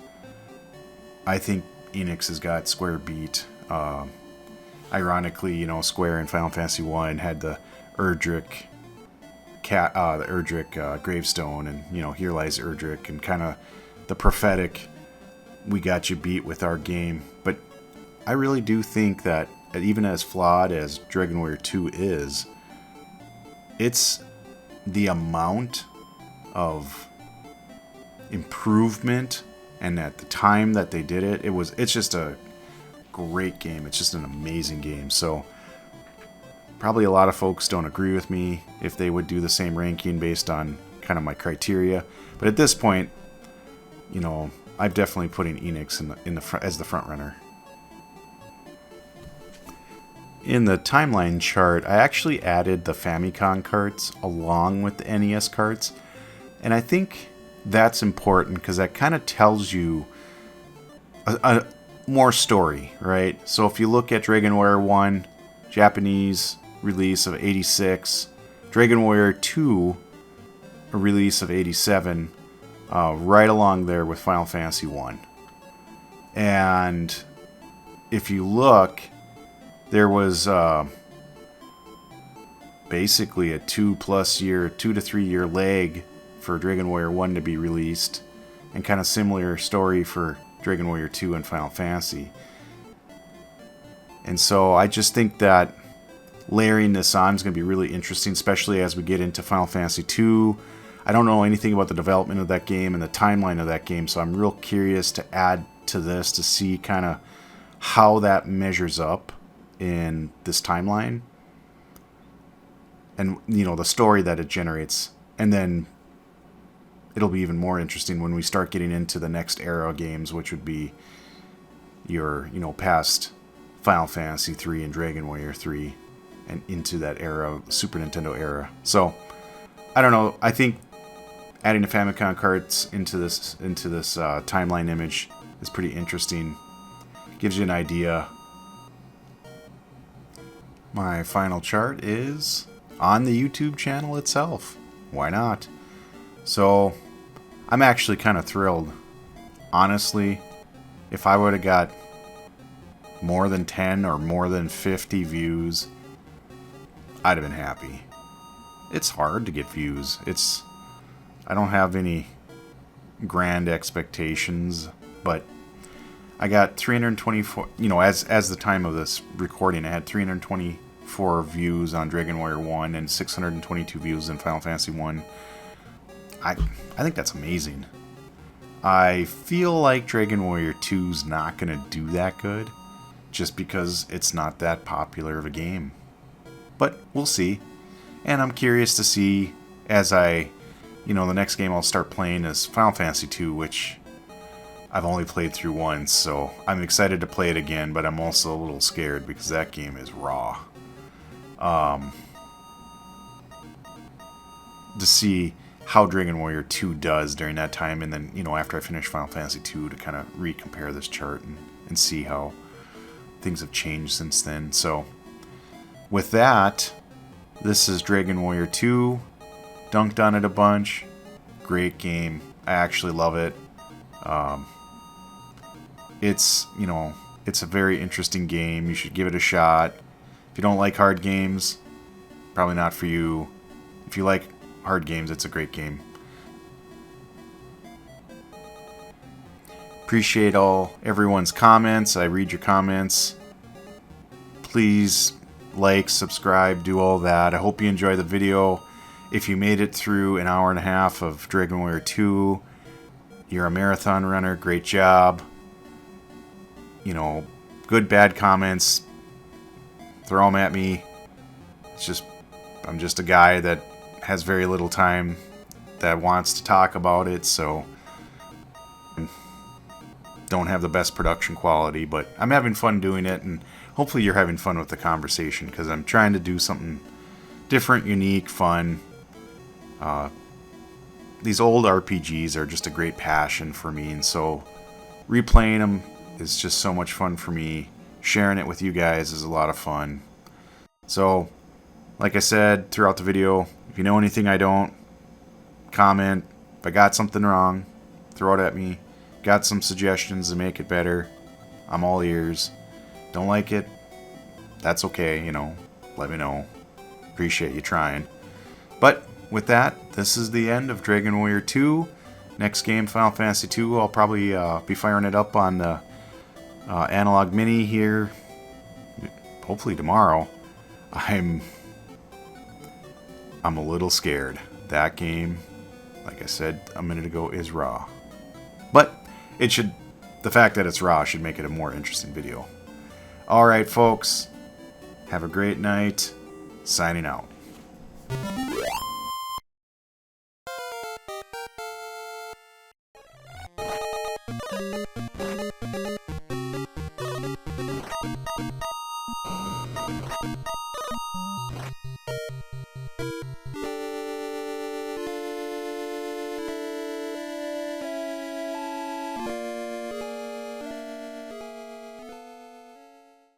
I think Enix has got Square beat. Ironically, you know, Square in Final Fantasy 1 had the Erdrick gravestone, and, you know, here lies Erdrick, and kind of the prophetic, we got you beat with our game. But I really do think that even as flawed as Dragon Warrior 2 is, it's the amount of improvement, and at the time that they did it, it's just a great game. It's just an amazing game. So probably a lot of folks don't agree with me if they would do the same ranking based on kind of my criteria. But at this point, you know, I'm definitely putting Enix in the front as the front runner. In the timeline chart, I actually added the Famicom carts along with the NES carts, and I think that's important because that kind of tells you a more story, right? So if you look at Dragon Warrior 1, Japanese release of 86, Dragon Warrior 2, a release of 87, right along there with Final Fantasy 1. And if you look, there was basically a 2 to 3 year lag for Dragon Warrior 1 to be released, and kind of similar story for Dragon Warrior 2 and Final Fantasy. And so I just think that layering this on is going to be really interesting, especially as we get into Final Fantasy 2. I don't know anything about the development of that game and the timeline of that game, so I'm real curious to add to this to see kind of how that measures up in this timeline. And, you know, the story that it generates. And then it'll be even more interesting when we start getting into the next era games, which would be your, you know, past Final Fantasy 3 and Dragon Warrior 3 and into that era, Super Nintendo era. So, I don't know. I think adding the Famicom carts into this timeline image is pretty interesting. Gives you an idea. My final chart is on the YouTube channel itself. Why not? So, I'm actually kind of thrilled. Honestly, if I would have got more than 10 or more than 50 views, I'd have been happy. It's hard to get views. I don't have any grand expectations, but I got 324, you know, as the time of this recording, I had 324 views on Dragon Warrior 1 and 622 views in Final Fantasy 1. I think that's amazing. I feel like Dragon Warrior 2's not going to do that good, just because it's not that popular of a game. But we'll see. And I'm curious to see as the next game I'll start playing is Final Fantasy 2, which I've only played through once, so I'm excited to play it again, but I'm also a little scared because that game is raw. To see how Dragon Warrior 2 does during that time, and then, you know, after I finish Final Fantasy 2 to kind of recompare this chart and see how things have changed since then. So, with that, this is Dragon Warrior 2. Dunked on it a bunch. Great game. I actually love it. It's a very interesting game. You should give it a shot. If you don't like hard games, probably not for you. If you like hard games, it's a great game. Appreciate everyone's comments. I read your comments. Please like, subscribe, do all that. I hope you enjoy the video. If you made it through an hour and a half of Dragon Warrior 2, you're a marathon runner. Great job. You know, good, bad comments, throw them at me. I'm just a guy that has very little time that wants to talk about it, so don't have the best production quality, but I'm having fun doing it, and hopefully you're having fun with the conversation, because I'm trying to do something different, unique, fun. These old RPGs are just a great passion for me, and so replaying them is just so much fun for me. Sharing it with you guys is a lot of fun. So, like I said throughout the video, if you know anything I don't, comment. If I got something wrong, throw it at me. Got some suggestions to make it better, I'm all ears. Don't like it? That's okay, you know. Let me know. Appreciate you trying. But with that, this is the end of Dragon Warrior 2. Next game, Final Fantasy 2. I'll probably be firing it up on the Analog Mini here, hopefully tomorrow. I'm a little scared. That game, like I said a minute ago, is raw. But the fact that it's raw should make it a more interesting video. Alright folks, have a great night. Signing out.